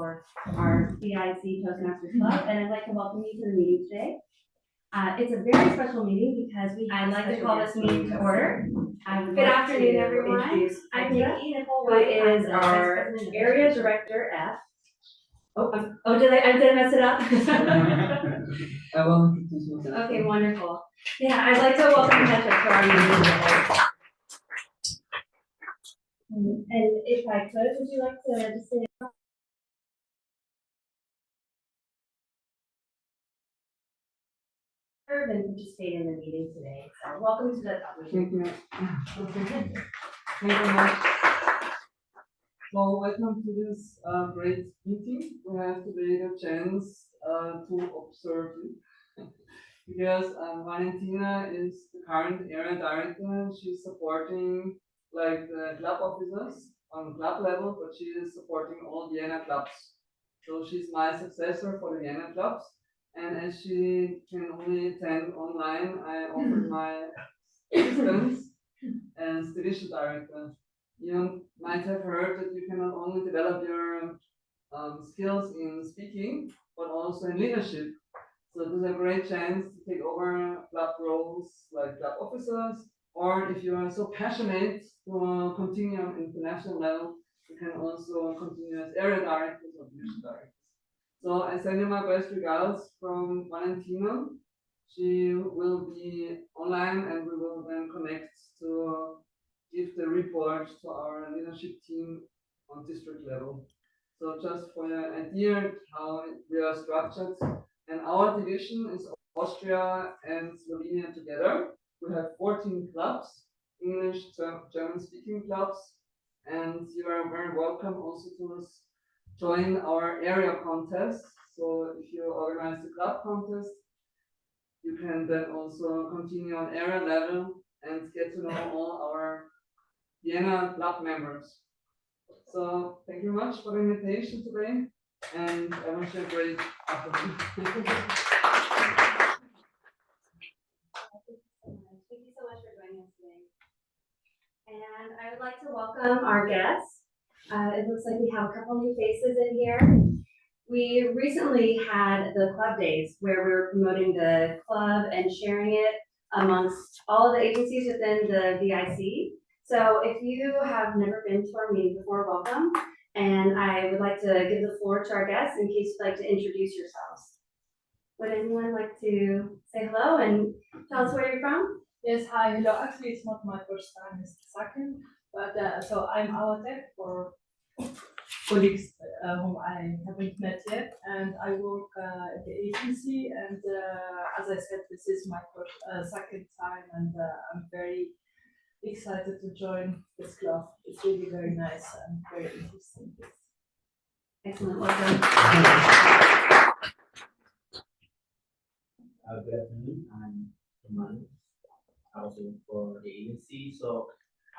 for our VIC Toastmasters Club, and I'd like to welcome you to the meeting today. It's a very special meeting because I'd like to call this meeting to order. Good afternoon, everyone. I'm Nikki, who is our Area Director F. Did I mess it up? Okay, wonderful. Yeah, I'd like to welcome Petra to our meeting today. And if I could, would you like to just say and participate in the meeting today? So welcome to the Thank you. Thank you very much. So welcome to this great meeting. We have today the chance to observe it because Valentina is the current area director. She's supporting like the club officers on club level, but she is supporting all Vienna clubs. So she's my successor for the Vienna clubs. And as she can only attend online, I offered my assistance as division director. You might have heard that you can not only develop your skills in speaking, but also in leadership. So there's a great chance to take over club roles like club officers, or if you are so passionate to continue on international level, you can also continue as area directors or division directors. So I send you my best regards from Valentina. She will be online and we will then connect to give the report to our leadership team on district level. So just for your idea how we are structured, and our division is Austria and Slovenia together. We have 14 clubs, English, German speaking clubs, and you are very welcome also to join our area contest. So if you organize the club contest, you can then also continue on area level and get to know all our Vienna club members. So thank you much for the invitation today, and I wish you a great afternoon. Thank you so much for joining us today. And I would like to welcome our guests. It looks like we have a couple new faces in here. We recently had the club days where we were promoting the club and sharing it amongst all of the agencies within the VIC. So if you have never been to our meeting before, welcome. And I would like to give the floor to our guests in case you'd like to introduce yourselves. Would anyone like to say hello and tell us where you're from? Yes, hi, hello. Actually, it's not my first time, it's the second. But so I'm Awatek for colleagues whom I haven't met yet, and I work at the agency. And as I said, this is my second time, and I'm very excited to join this club. It's really very nice and very interesting. Excellent, welcome. Good afternoon, I'm Iman. I was working for the agency, so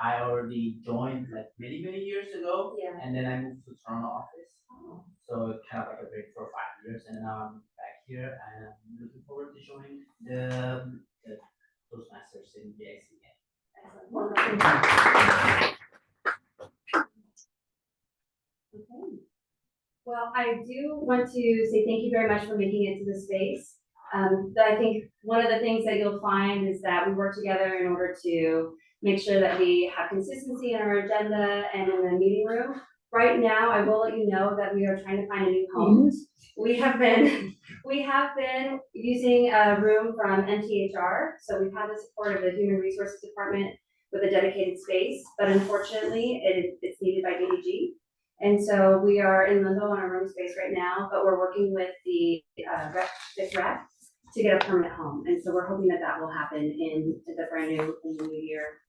I already joined like many years ago, Yeah. and then I moved to Toronto office. So it's kind of like a break for 5 years, and now I'm back here, and I'm looking forward to joining the Toastmasters in VIC again. Okay. Well, I do want to say thank you very much for making it to the space. I think one of the things that you'll find is that we work together in order to make sure that we have consistency in our agenda and in the meeting room. Right now, I will let you know that we are trying to find a new home. We have been using a room from MTHR, so we've had the support of the Human Resources Department with a dedicated space, but unfortunately, it's needed by DDG. And so we are in limbo on our room space right now, but we're working with the VIC rep to get a permanent home. And so we're hoping that that will happen in the new year.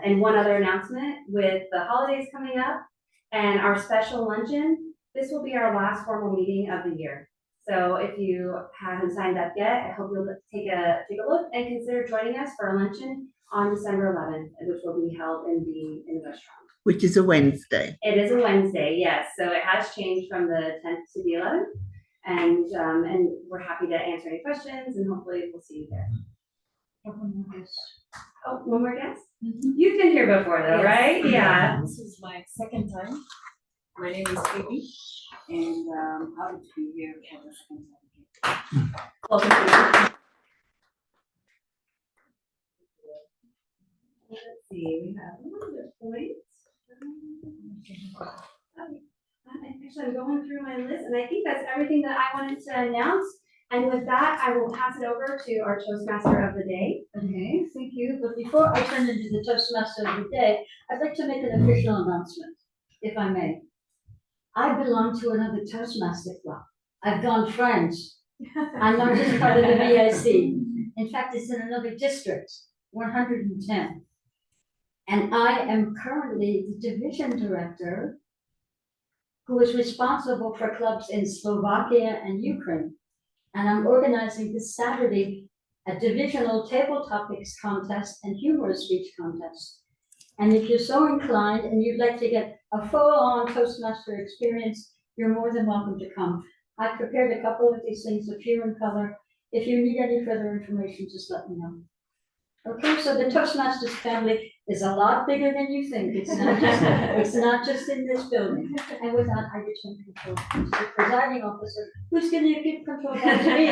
And one other announcement, with the holidays coming up and our special luncheon, this will be our last formal meeting of the year. So if you haven't signed up yet, I hope you'll take a look and consider joining us for a luncheon on December 11th, which will be held in the restaurant. Which is a Wednesday. It is a Wednesday, yes. So it has changed from the 10th to the 11th. And we're happy to answer any questions, and hopefully we'll see you there. Oh, one more guess? You've been here before though, Yes. right? Yeah. This is my second time. My name is Phoebe, and happy to be here for the second time. Welcome to Let's see, we have another point. Actually, I'm going through my list, and I think that's everything that I wanted to announce. And with that, I will pass it over to our Toastmaster of the day. Okay, thank you. But before I turn into the Toastmaster of the day, I'd like to make an official announcement, if I may. I belong to another Toastmaster club. I've gone French. I'm not just part of the VIC. In fact, it's in another district, 110. And I am currently the division director who is responsible for clubs in Slovakia and Ukraine. And I'm organizing this Saturday a divisional table topics contest and humorous speech contest. And if you're so inclined and you'd like to get a full-on Toastmaster experience, you're more than welcome to come. I've prepared a couple of these things, a few in color. If you need any further information, just let me know. Okay, so the Toastmasters family is a lot bigger than you think. It's not just in this building. And with that, I return control to the presiding officer, who's going to give control back to me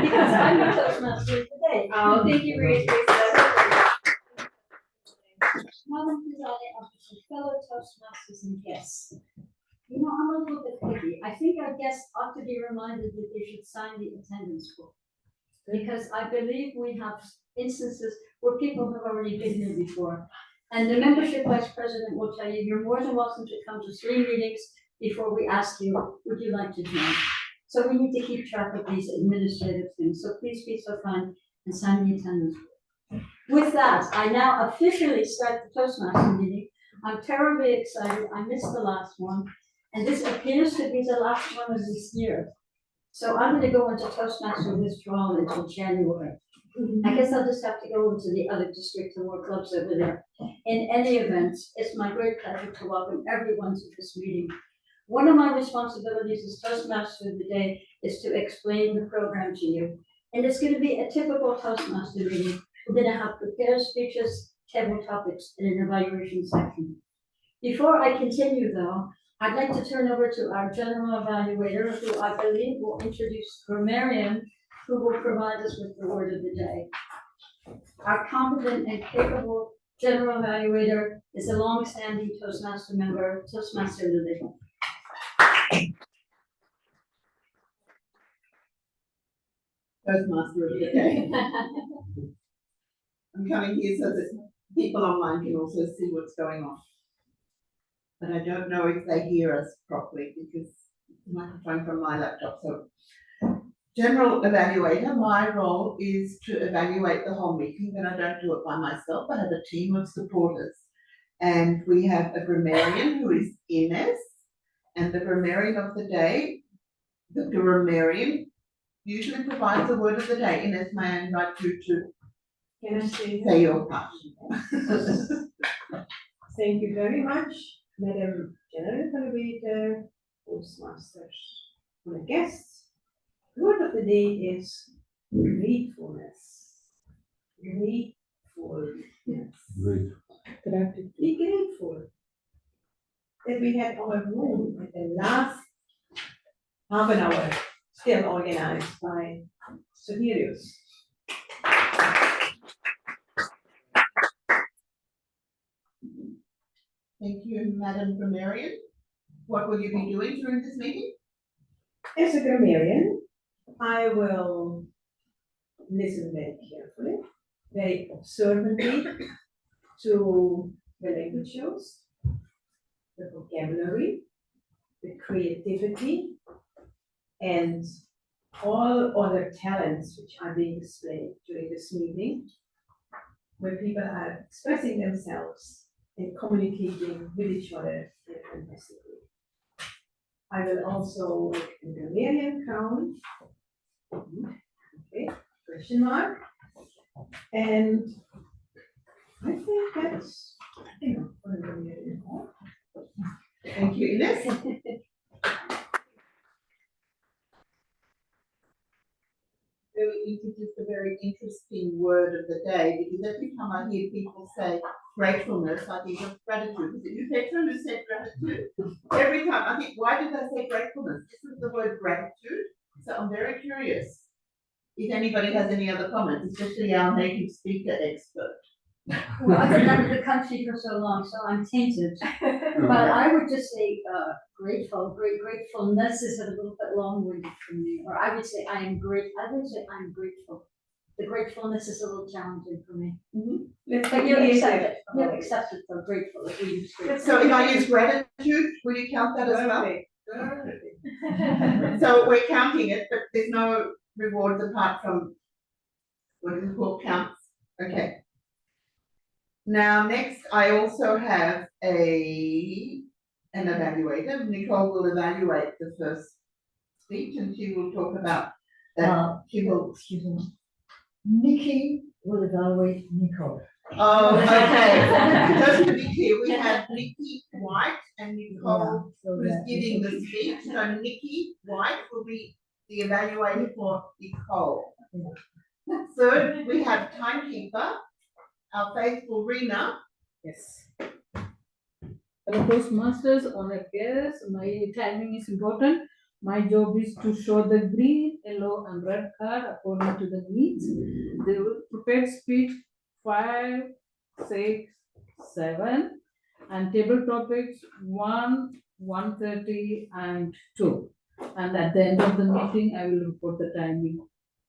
because I'm the Toastmaster of the day. Oh, thank you, Maria Teresa. Madam Presiding Officer, fellow Toastmasters and guests. You know, I'm a little bit picky. I think our guests ought to be reminded that they should sign the attendance book. Because I believe we have instances where people have already been here before. And the membership vice president will tell you, you're more than welcome to come to 3 meetings before we ask you, would you like to join? So we need to keep track of these administrative things. So please be so kind and sign the attendance book. With that, I now officially start the Toastmaster meeting. I'm terribly excited. I missed the last one. And this appears to be the last one of this year. So I'm going to go into Toastmaster withdrawal until January. I guess I'll just have to go into the other districts and more clubs over there. In any event, it's my great pleasure to welcome everyone to this meeting. One of my responsibilities as Toastmaster of the day is to explain the program to you. And it's going to be a typical Toastmaster meeting. We're going to have prepared speeches, table topics, and an evaluation section. Before I continue though, I'd like to turn over to our general evaluator, who I believe will introduce grammarian, who will provide us with the word of the day. Our competent and capable general evaluator is a long-standing Toastmaster member, Toastmaster Lily. Toastmaster of the day. I'm coming here so that people online can also see what's going on. But I don't know if they hear us properly because the microphone from my laptop. So, general evaluator, my role is to evaluate the whole meeting, but I don't do it by myself. I have a team of supporters. And we have a grammarian who is Ines, and the grammarian of the day, the grammarian usually provides the word of the day. Ines, may I invite you to Can I say say your part? thank you very much, Madam General Evaluator, Toastmasters, and the guests. The word of the day is gratefulness. Gratefulness. Be grateful that we had our room at the last half an hour still organized by superiors. Thank you, Madam Grammarian. What will you be doing during this meeting? As a grammarian, I will listen very carefully, very observantly to the language use, the vocabulary, the creativity, and all other talents which are being displayed during this meeting, where people are expressing themselves and communicating with each other in a fantastic way. I will also make a grammarian count. Okay, question mark. And I think that's enough for the grammarian. Thank you, Ines. introduced a very interesting word of the day, because every time I hear people say gratefulness, I think of gratitude. Is it you, Petra, who said gratitude? Every time I think, why did they say gratefulness? Isn't the word gratitude? So I'm very curious if anybody has any other comments, especially our native speaker expert. Well, I've been out of the country for so long, so I'm tainted. But I would just say gratefulness is a little bit long-winded for me. Or I would say I would say I'm grateful. The gratefulness is a little challenging for me. But you'll accept it. You'll accept it for grateful if we use grateful. So if I use gratitude, will you count that as well? Perfect. So we're counting it, but there's no rewards apart from what is it called, counts. Okay. Now, next, I also have an evaluator. Nicole will evaluate the first speech, and she will talk about that. She will. Excuse me. Nikki will evaluate Nicole. Oh, okay. Just to be clear, we have Nikki White and Nicole who's giving the speech. So Nikki White will be the evaluator for Nicole. Third, we have timekeeper, our faithful Rena. Yes. Hello, Toastmasters, honored guests. My timing is important. My job is to show the green, yellow, and red card according to the needs. The prepared speech 5, 6, 7, and table topics 1, 1:30, and 2. And at the end of the meeting, I will report the timing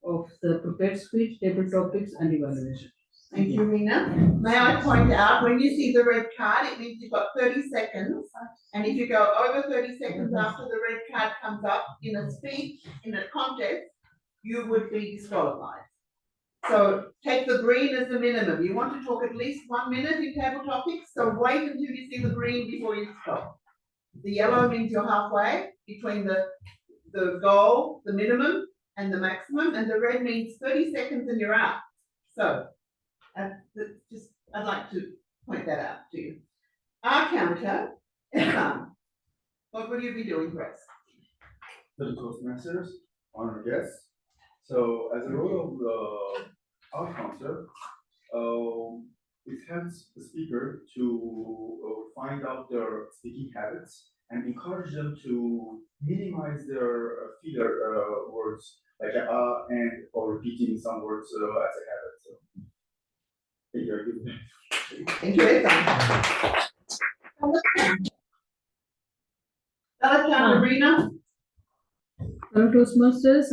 of the prepared speech, table topics, and evaluation. Thank you, Rena. May I point out, when you see the red card, it means you've got 30 seconds. And if you go over 30 seconds after the red card comes up in a speech, in a contest, you would be disqualified. So take the green as the minimum. You want to talk at least 1 minute in table topics, so wait until you see the green before you stop. The yellow means you're halfway between the goal, the minimum, and the maximum, and the red means 30 seconds and you're out. So I'd like to point that out to you. Our counter, what will you be doing for us? To the Toastmasters, honored guests. So as a role of the our counter, it helps the speaker to find out their speaking habits and encourage them to minimize their filler words like and or repeating some words as a habit. So, thank you. Thank you, Rena. Hello, Toastmasters.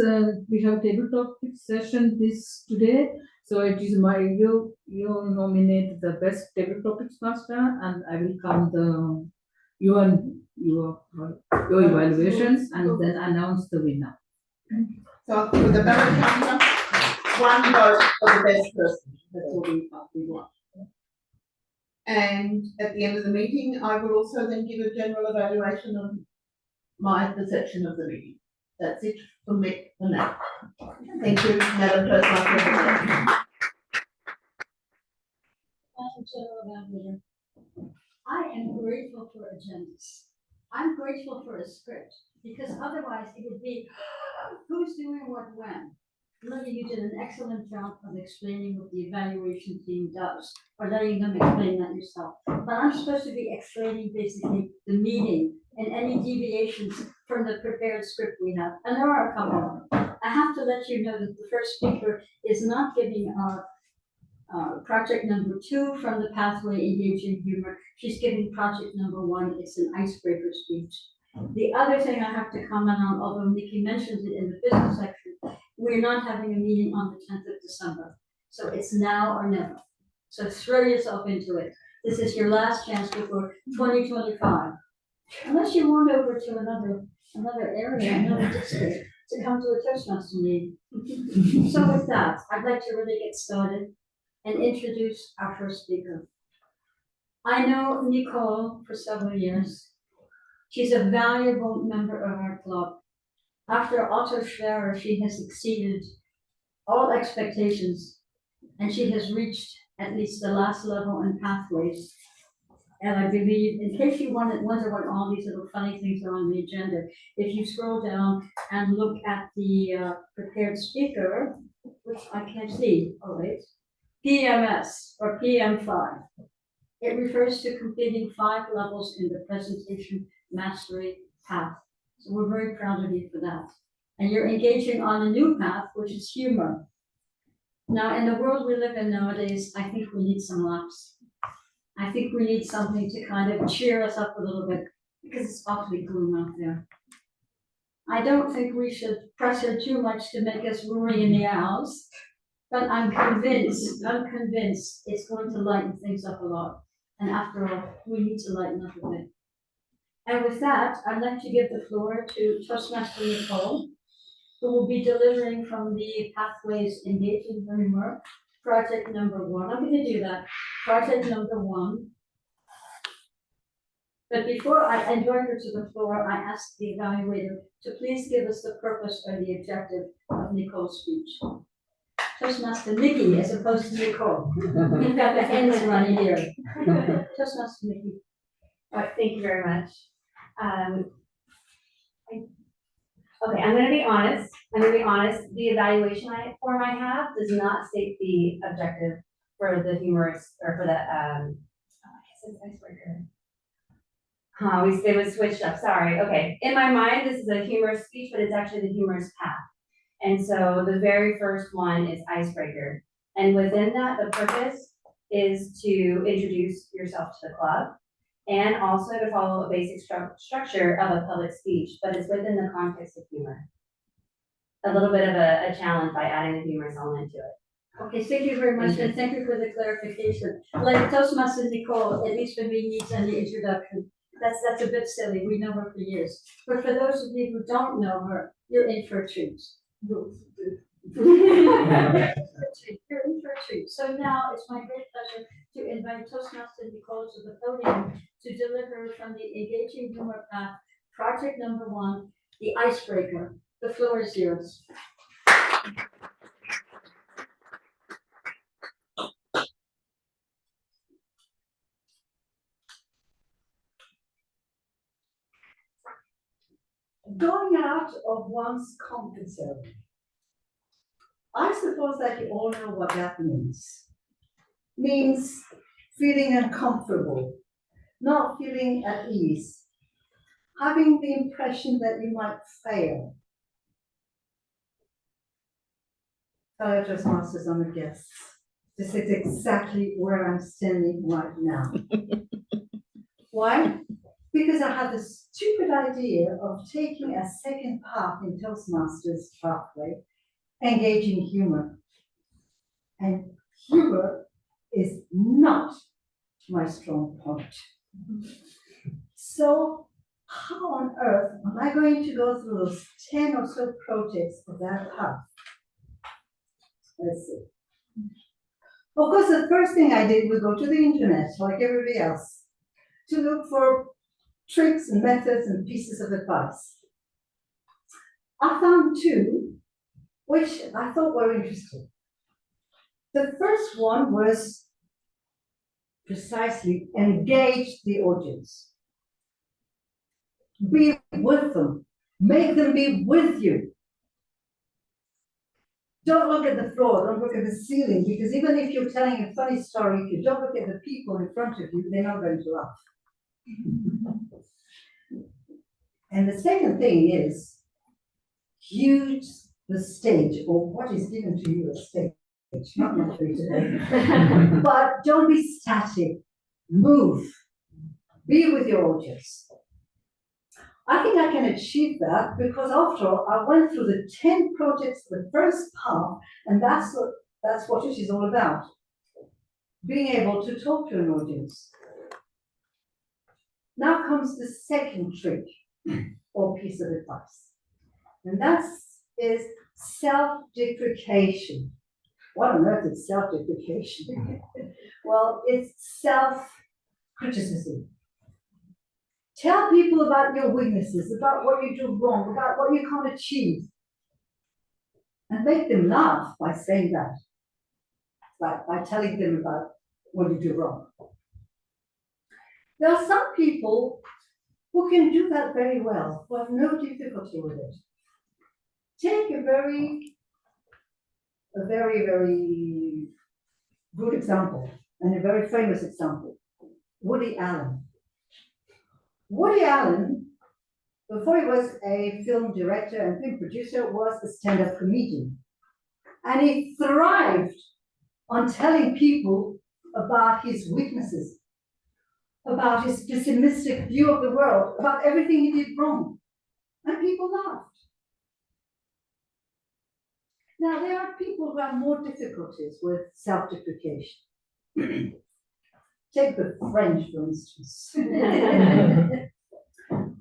We have table topic session today. So it is you nominate the best table topics master, and I will count your evaluation and then announce the winner. So for the ballot counter, 1 vote for the best person. That's all we want. And at the end of the meeting, I will also then give a general evaluation of my perception of the meeting. That's it from me for now. Thank you, Madam Toastmaster. I am grateful for agendas. I'm grateful for a script, because otherwise it would be, who's doing what when? Lily, you did an excellent job of explaining what the evaluation team does, or letting them explain that yourself. But I'm supposed to be explaining basically the meeting and any deviations from the prepared script we have. And there are a couple. I have to let you know that the first speaker is not giving project number 2 from the pathway engaging humor. She's giving project number 1. It's an icebreaker speech. The other thing I have to comment on, although Nikki mentions it in the business section, we're not having a meeting on the 10th of December. So it's now or never. So throw yourself into it. This is your last chance before 2025. Unless you want over to another area, another district, to come to a Toastmaster meeting. So with that, I'd like to really get started and introduce our first speaker. I know Nicole for several years. She's a valuable member of our club. After Otto Schwerer, she has exceeded all expectations, and she has reached at least the last level in pathways. And I believe, in case you wonder what all these little funny things are on the agenda, if you scroll down and look at the prepared speaker, which I can't see, all right, PMS or PM5. It refers to completing 5 levels in the presentation mastery path. So we're very proud of you for that. And you're engaging on a new path, which is humor. Now, in the world we live in nowadays, I think we need some laughs. I think we need something to kind of cheer us up a little bit because it's awfully gloom out there. I don't think we should pressure too much to make us worry in the house, but I'm convinced it's going to lighten things up a lot. And after all, we need to lighten up a bit. And with that, I'd like to give the floor to Toastmaster Nicole, who will be delivering from the Pathways Engaging Humor, project number 1. I'm going to do that, project number 1. But before I invite her to the floor, I ask the evaluator to please give us the purpose or the objective of Nicole's speech. Toastmaster Nikki, as opposed to Nicole. You've got the ends running here. Toastmaster Nikki. All right, thank you very much. Okay, I'm gonna be honest. The evaluation form I have does not state the objective for the humorous, or for the, I guess it's icebreaker. It was switched up, sorry. Okay, in my mind, this is a humorous speech, but it's actually the humorous path. And so the very first one is icebreaker. And within that, the purpose is to introduce yourself to the club and also to follow a basic structure of a public speech, but it's within the context of humor. A little bit of a challenge by adding a humorous element to it. Okay, thank you very much, and thank you for the clarification. Like Toastmaster Nicole, at least for me, needs any introduction. That's a bit silly, we know her for years. But for those of you who don't know her, you're in for a treat. You're in for a treat. So now it's my great pleasure to invite Toastmaster Nicole to the podium to deliver from the Engaging Humor Path, project number 1, the icebreaker. The floor is yours. Going out of one's comfort zone. I suppose that you all know what that means. Means feeling uncomfortable, not feeling at ease, having the impression that you might fail. Fellow Toastmasters and the guests, this is exactly where I'm standing right now. Why? Because I had the stupid idea of taking a second path in Toastmasters pathway, engaging humor. And humor is not my strong point. So how on earth am I going to go through those 10 or so projects of that path? Let's see. Of course, the first thing I did was go to the internet, like everybody else, to look for tricks and methods and pieces of advice. I found 2, which I thought were interesting. The first one was precisely engage the audience. Be with them. Make them be with you. Don't look at the floor, don't look at the ceiling, because even if you're telling a funny story, if you don't look at the people in front of you, they're not going to laugh. And the second thing is, use the stage, or what is given to you as stage, not necessarily today. But don't be static, move, be with your audience. I think I can achieve that because after all, I went through the 10 projects, the first part, and that's what it is all about. Being able to talk to an audience. Now comes the second trick or piece of advice. And that is self-deprecation. What on earth is self-deprecation? Well, it's self-criticism. Tell people about your weaknesses, about what you do wrong, about what you can't achieve. And make them laugh by saying that, by telling them about what you do wrong. There are some people who can do that very well, who have no difficulty with it. Take a very a very, very good example and a very famous example. Woody Allen. Woody Allen, before he was a film director and film producer, was a stand-up comedian. And he thrived on telling people about his weaknesses, about his pessimistic view of the world, about everything he did wrong. And people laughed. Now, there are people who have more difficulties with self-deprecation. Take the French, for instance.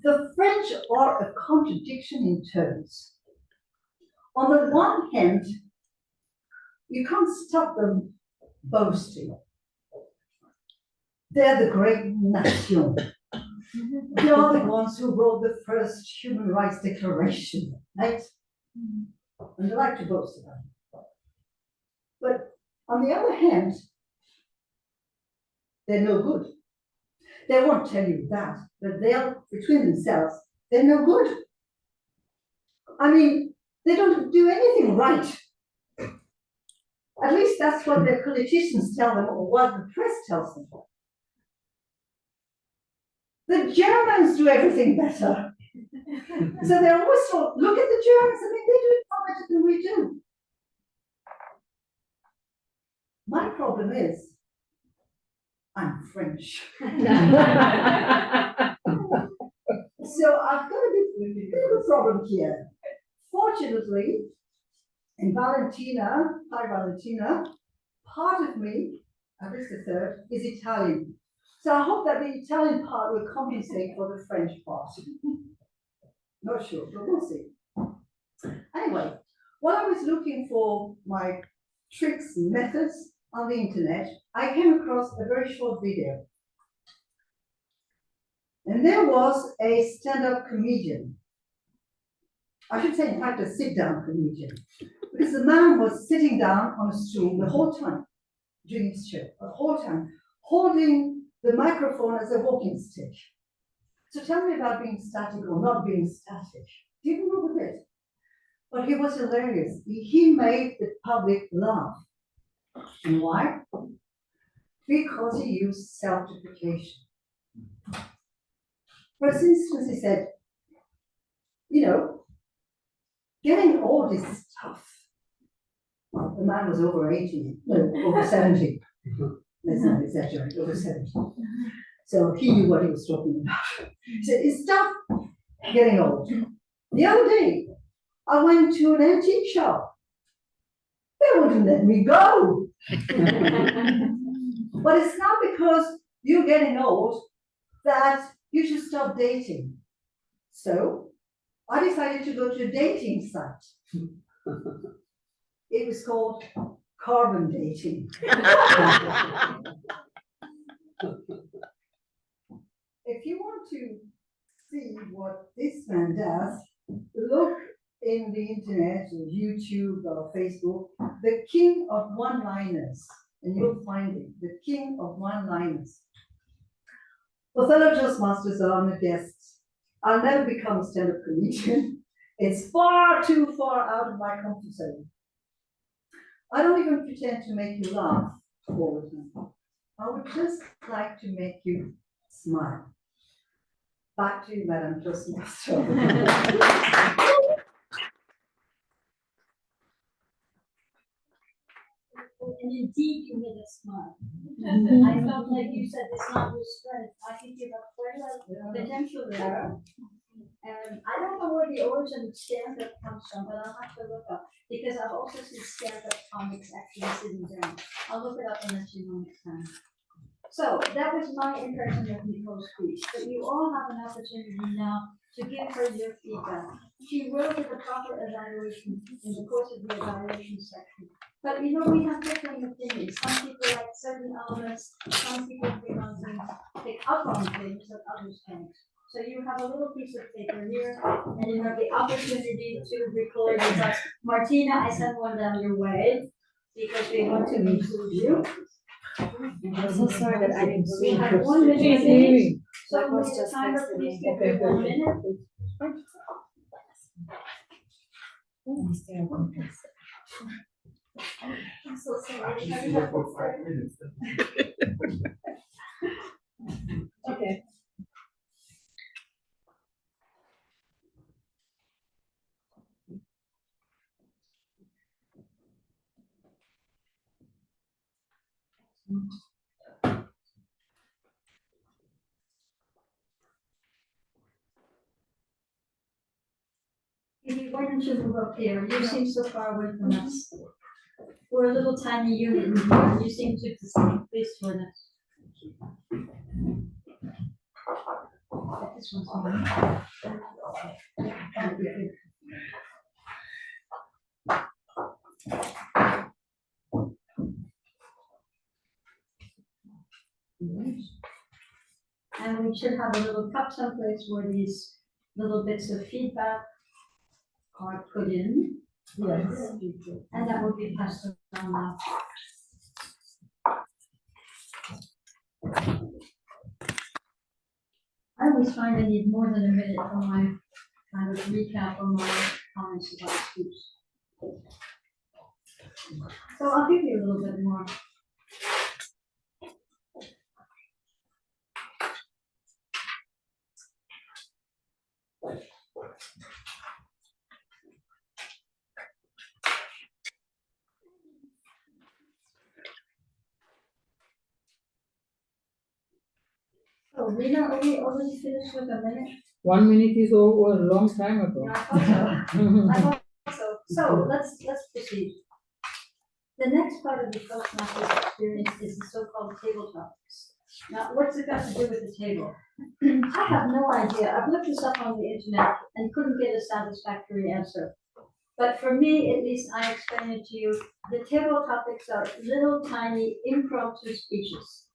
The French are a contradiction in terms. On the one hand, you can't stop them boasting. They're the great nation. They are the ones who wrote the first human rights declaration, right? And they like to boast about it. But on the other hand, they're no good. They won't tell you that, but they'll, between themselves, they're no good. I mean, they don't do anything right. At least that's what their politicians tell them, or what the press tells them. The Germans do everything better. So they're always told, look at the Germans, I mean, they do it far better than we do. My problem is, I'm French. So I've got a bit of a problem here. Fortunately, in Valentina, hi Valentina, part of me, at least a third, is Italian. So I hope that the Italian part will compensate for the French part. Not sure, but we'll see. Anyway, while I was looking for my tricks and methods on the internet, I came across a very short video. And there was a stand-up comedian. I should say, in fact, a sit-down comedian. Because the man was sitting down on a stool the whole time during his show, the whole time, holding the microphone as a walking stick. So tell me about being static or not being static. Didn't move a bit. But he was hilarious. He made the public laugh. And why? Because he used self-deprecation. For instance, he said, you know, getting old is tough. Well, the man was over 80, no, over 70. Let's not exaggerate, over 70. So he knew what he was talking about. He said, it's tough getting old. The other day, I went to an antique shop. They wouldn't let me go. But it's not because you're getting old that you should stop dating. So I decided to go to a dating site. It was called carbon dating. If you want to see what this man does, look in the internet or YouTube or Facebook, the king of one-liners, and you'll find it, the king of one-liners. Well, fellow Toastmasters are honored guests. I'll never become a stand-up comedian. It's far too far out of my comfort zone. I don't even pretend to make you laugh all the time. I would just like to make you smile. Back to you, Madam Toastmaster. And indeed, you made us smile. I felt like you said it's not your strength. I think you have quite a potential there. And I don't know where the origin of stand-up comes from, but I'll have to look up, because I've also seen stand-up comics actually sitting down. I'll look it up and let you know next time. So that was my impression of Nicole's speech, but you all have an opportunity now to give her your feedback. She will get a proper evaluation in the course of the evaluation section. But you know, we have different opinions. Some people like certain elements, some people pick up on things that others can't. So you have a little piece of paper here, and you have the opportunity to record with us. Martina, I sent one down your way, because we want to include you. I'm so sorry that I didn't We see have her. 1 minute. So That was may the just timer next to please me. give you 1 minute. I'm so sorry. Actually, she was for 5 minutes. Okay. Maybe why don't you move up here? You seem so far away from us. We're a little tiny unit in here. You seem to the same place for us. This one's mine. And we should have a little cup someplace where these little bits of feedback are put in. Yes. And that will be passed around now. I always find I need more than a minute for my kind of recap on my comments about speech. So I'll give you a little bit more. So Rita, are we already finished with a minute? 1 minute is over a long time ago. Yeah, I thought so. I thought so. So let's proceed. The next part of the Toastmasters experience is the so-called table topics. Now, what's it got to do with the table? I have no idea. I've looked this up on the internet and couldn't get a satisfactory answer. But for me, at least, I explain it to you. The table topics are little tiny impromptu speeches.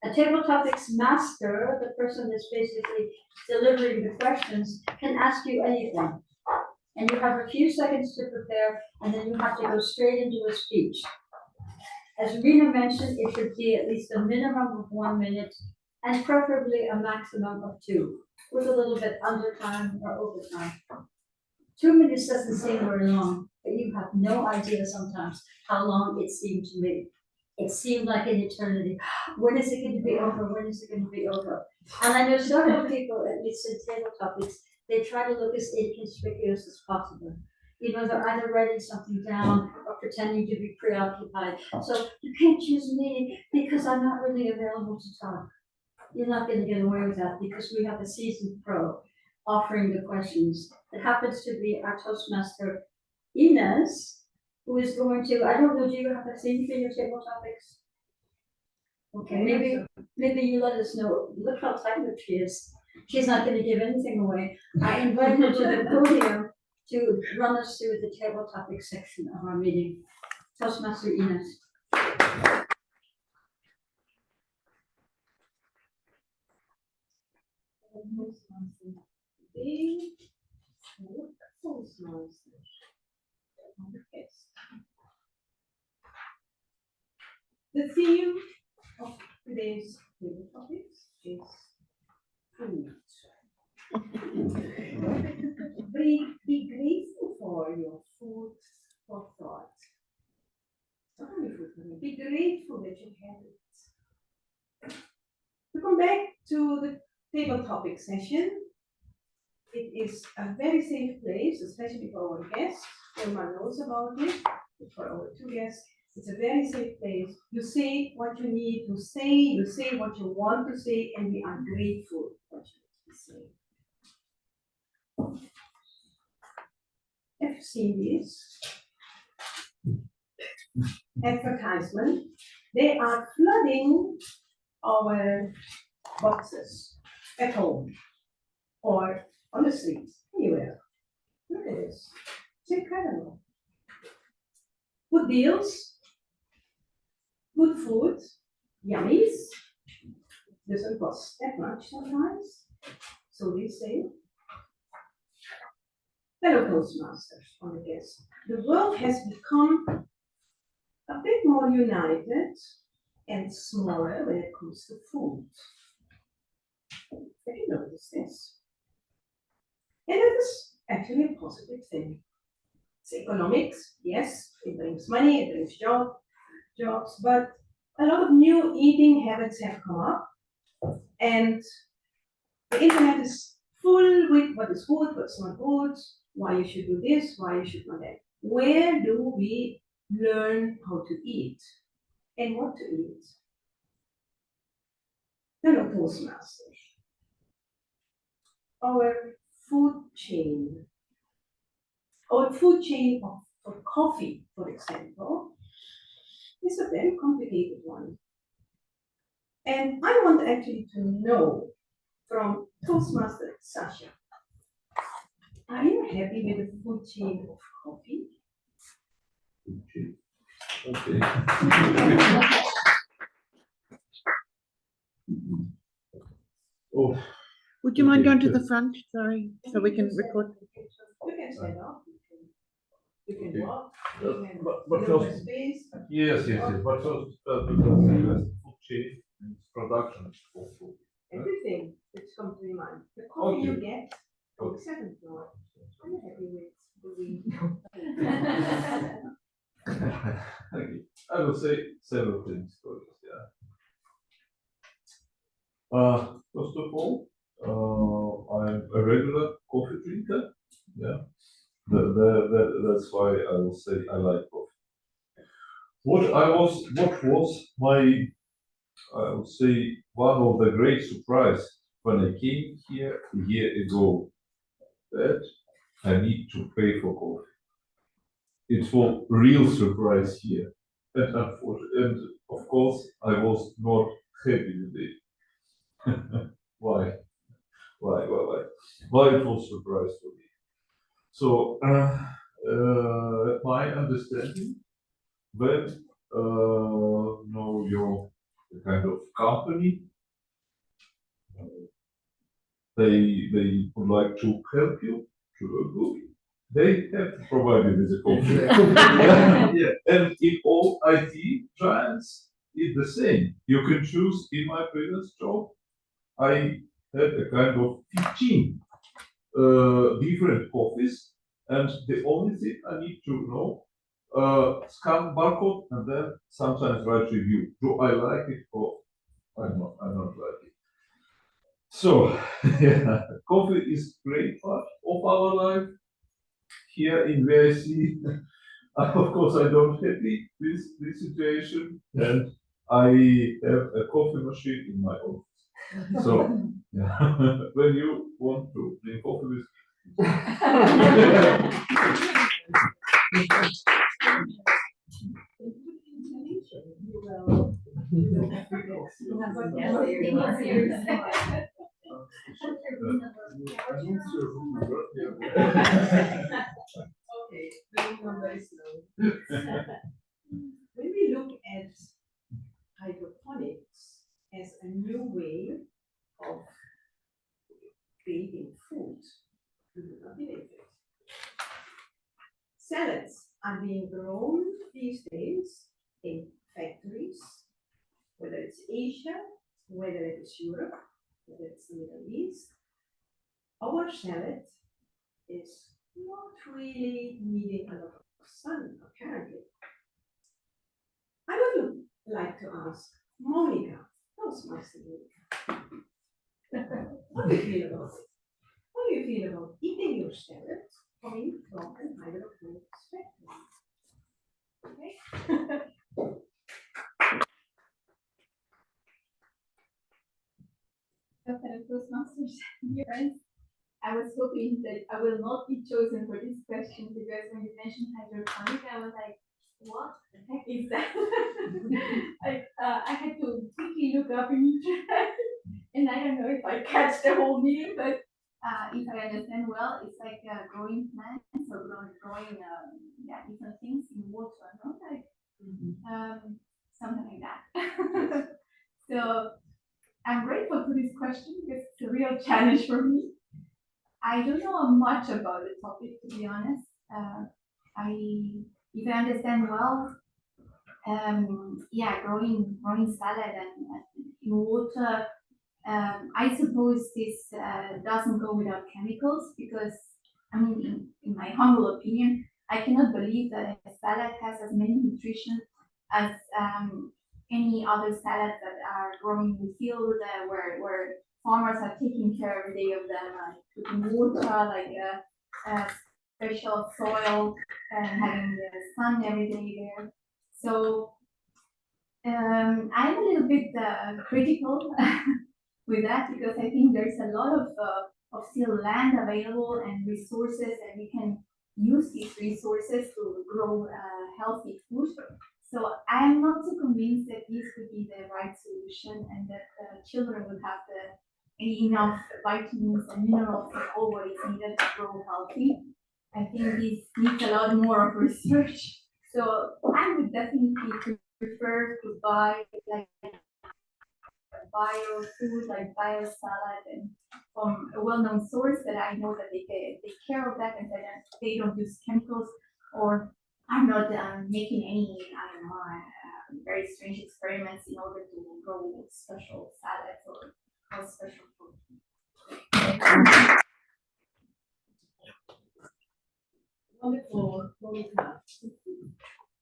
A table topics master, the person that's basically delivering the questions, can ask you anything. And you have a few seconds to prepare, and then you have to go straight into a speech. As Rena mentioned, it should be at least a minimum of 1 minute, and preferably a maximum of 2, with a little bit under time or over time. 2 minutes doesn't seem very long, but you have no idea sometimes how long it seemed to me. It seemed like an eternity. When is it going to be over? When is it going to be over? And I know several people, at least in table topics, they try to look as inconspicuous as possible. You know, they're either writing something down or pretending to be preoccupied. So you can't choose me because I'm not really available to talk. You're not going to get away with that because we have a seasoned pro offering the questions. It happens to be our Toastmaster, Ines, who is going to, I don't know, do you have a theme for your table topics? Okay, maybe you let us know. Look how tight she is. She's not going to give anything away. I invite her to the podium to run us through the table topic section of our meeting. Toastmaster Ines. The theme of today's table topics is food. Be grateful for your food for thought. Not only food for me, be grateful that you have it. To come back to the table topic session, it is a very safe place, especially for our guests. Everyone knows about it. For our 2 guests, it's a very safe place. You say what you need to say, you say what you want to say, and we are grateful for what you need to say. Have you seen this advertisement? They are flooding our boxes at home or on the streets, anywhere. Look at this. It's incredible. Good deals, good food, yummies. Doesn't cost that much sometimes. So they say. Fellow Toastmasters on the guest. The world has become a bit more united and smaller when it comes to food. Have you noticed this? And it is actually a positive thing. It's economics, yes, it brings money, it brings jobs, but a lot of new eating habits have come up, and the internet is full with what is good, what's not good, why you should do this, why you should not that. Where do we learn how to eat and what to eat? Hello, Toastmasters. Our food chain, for coffee, for example, is a very complicated one. And I want actually to know from Toastmaster Sasha, are you happy with the food chain of coffee? Okay. Oh, Would you mind Okay, going to good. the front, sorry, so we can record? You can stand up, you can Okay. walk, Uh, you can but look at first- space. yes, but first, the food chain and production of food. Everything which comes to your mind. The coffee you get on the seventh floor. Are you happy with the week? Okay. I will say several things for this, yeah. First of all, I'm a regular coffee drinker, yeah. That's why I will say I like coffee. What was my, I would say, one of the great surprise when I came here a year ago, that I need to pay for coffee. It was real surprise here, and and of course I was not happy with it. Why? Why it was surprise for me? So my understanding, when know your kind of company, they would like to help you to a good. They have to provide you with a coffee. Yeah. And in all IT giants, it's the same. You can choose. In my previous job, I had a kind of 15 different coffees, and the only thing I need to know, scan barcode and then sometimes write review. Do I like it or I not like it? So yeah, coffee is great part of our life here in VIC. Of course, I don't happy with this situation, and I have a coffee machine in my office. So yeah, when you want to drink coffee with Okay, moving on very slow. When we look at hydroponics as a new way of creating food, we would not believe it. Salads are being grown these days in factories, whether it's Asia, whether it is Europe, whether it's the Middle East. Our salad is not really needing a lot of sun, apparently. I would like to ask Monica, Toastmaster Monica, what do you feel about it? What do you feel about eating your salad coming from an hydroponic perspective? Okay. Fellow Toastmasters, dear friends, I was hoping that I will not be chosen for this question because when you mentioned hydroponic, I was like, what the heck is that? I had to quickly look up in internet, and I don't know if I catch the whole meaning, but if I understand well, it's like growing plants or growing different things in water, no? Like something like that. So I'm grateful for this question because it's a real challenge for me. I don't know much about the topic, to be honest. If I understand well, growing salad and in water. I suppose this doesn't go without chemicals because, I mean, in my humble opinion, I cannot believe that a salad has as many nutrition as any other salads that are growing in the field where farmers are taking care every day of them, putting water, like special soil and having the sun every day there. So I'm a little bit critical with that because I think there's a lot of still land available and resources, and we can use these resources to grow healthy food. So I'm not so convinced that this would be the right solution and that children would have enough vitamins and minerals and all what is needed to grow healthy. I think this needs a lot more of research. So I would definitely prefer to buy like bio food, like bio salad, and from a well-known source that I know that they take care of that and that they don't use chemicals or are not making any, I don't know, very strange experiments in order to grow special salads or special food. Wonderful, Monica.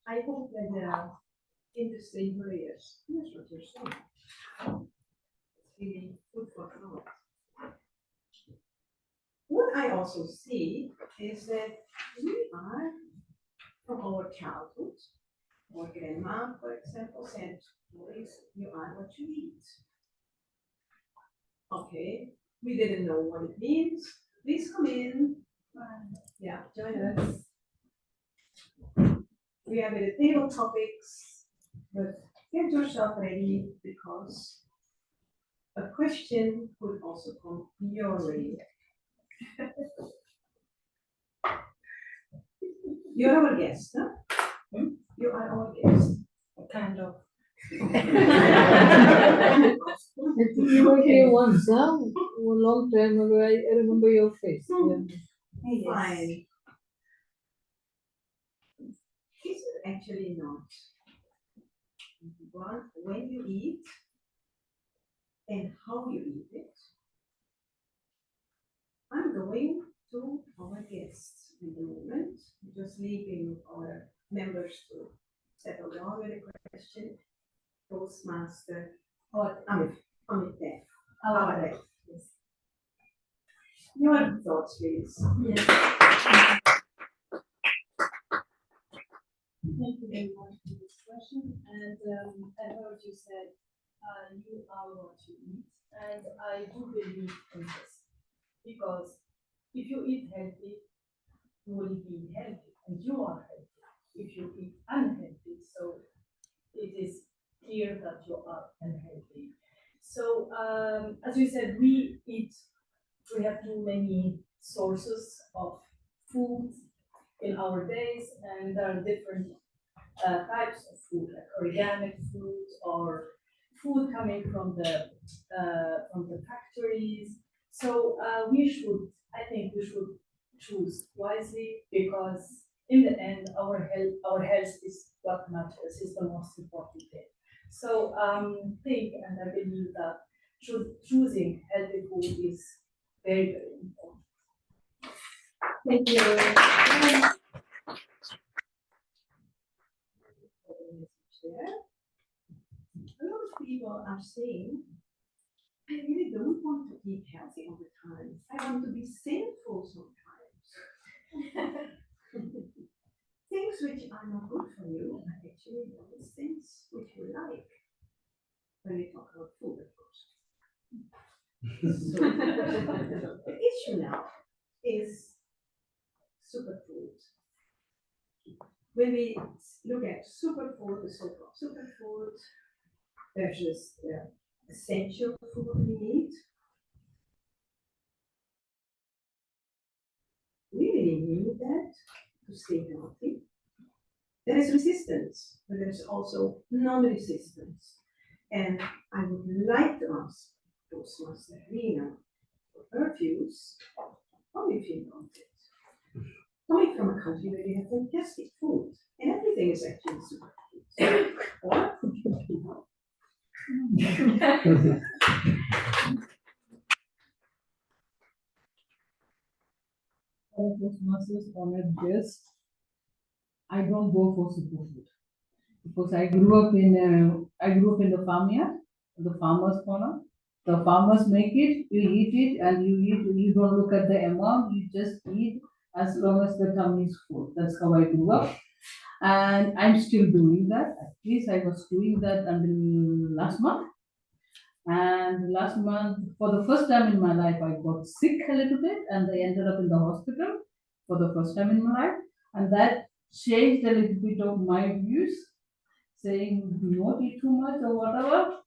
I hope that the industry players, that's what you're saying. It's really good for thought. What I also see is that we are, from our childhood, our grandma, for example, said, boys, you are what you eat. Okay, we didn't know what it means. Please come in. Yeah, join us. We have the table topics, but get yourself ready because a question could also come your way. You're our guest, huh? You are our guest. Kind of. You were here once, huh? A long time ago. I remember your face. Yeah. Fine. Is it actually not? One, when you eat and how you eat it. I'm going to our guests in the moment, just leaving our members to settle down with a question. Toastmaster, or Amit, yes. Your thoughts, please. Yes. Thank you very much for this question. And I heard you said you are what you eat, and I do believe in this because if you eat healthy, you will be healthy, and you are healthy. If you eat unhealthy, so it is clear that you are unhealthy. So as you said, we have too many sources of food in our days, and there are different types of food, like organic food or food coming from the factories. So I think we should choose wisely because in the end, our health is what matters, is the most important thing. So think, and I believe that choosing healthy food is very, very important. Thank you. A lot of people are saying, I really don't want to eat healthy all the time. I want to be sinful sometimes. Things which are not good for you are actually those things which you like. When we talk about food, of course. So, the issue now is superfood. When we look at superfood, the so-called superfood versus the essential food we need, we really need that to stay healthy. There is resistance, but there is also non-resistance. And I would like to ask Toastmaster Rina for her views. How do you feel about it? Coming from a country where you have fantastic food, and everything is actually superfood. Or Toastmasters, honored guest. I don't go for superfood. Because I grew up in the farmyard, the farmer's corner. The farmers make it, you eat it, and you don't look at the amount, you just eat as long as the tummy is full. That's how I grew up. And I'm still doing that. At least I was doing that until last month. And last month, for the first time in my life, I got sick a little bit and I ended up in the hospital for the first time in my life. And that changed a little bit of my views, saying do not eat too much or whatever.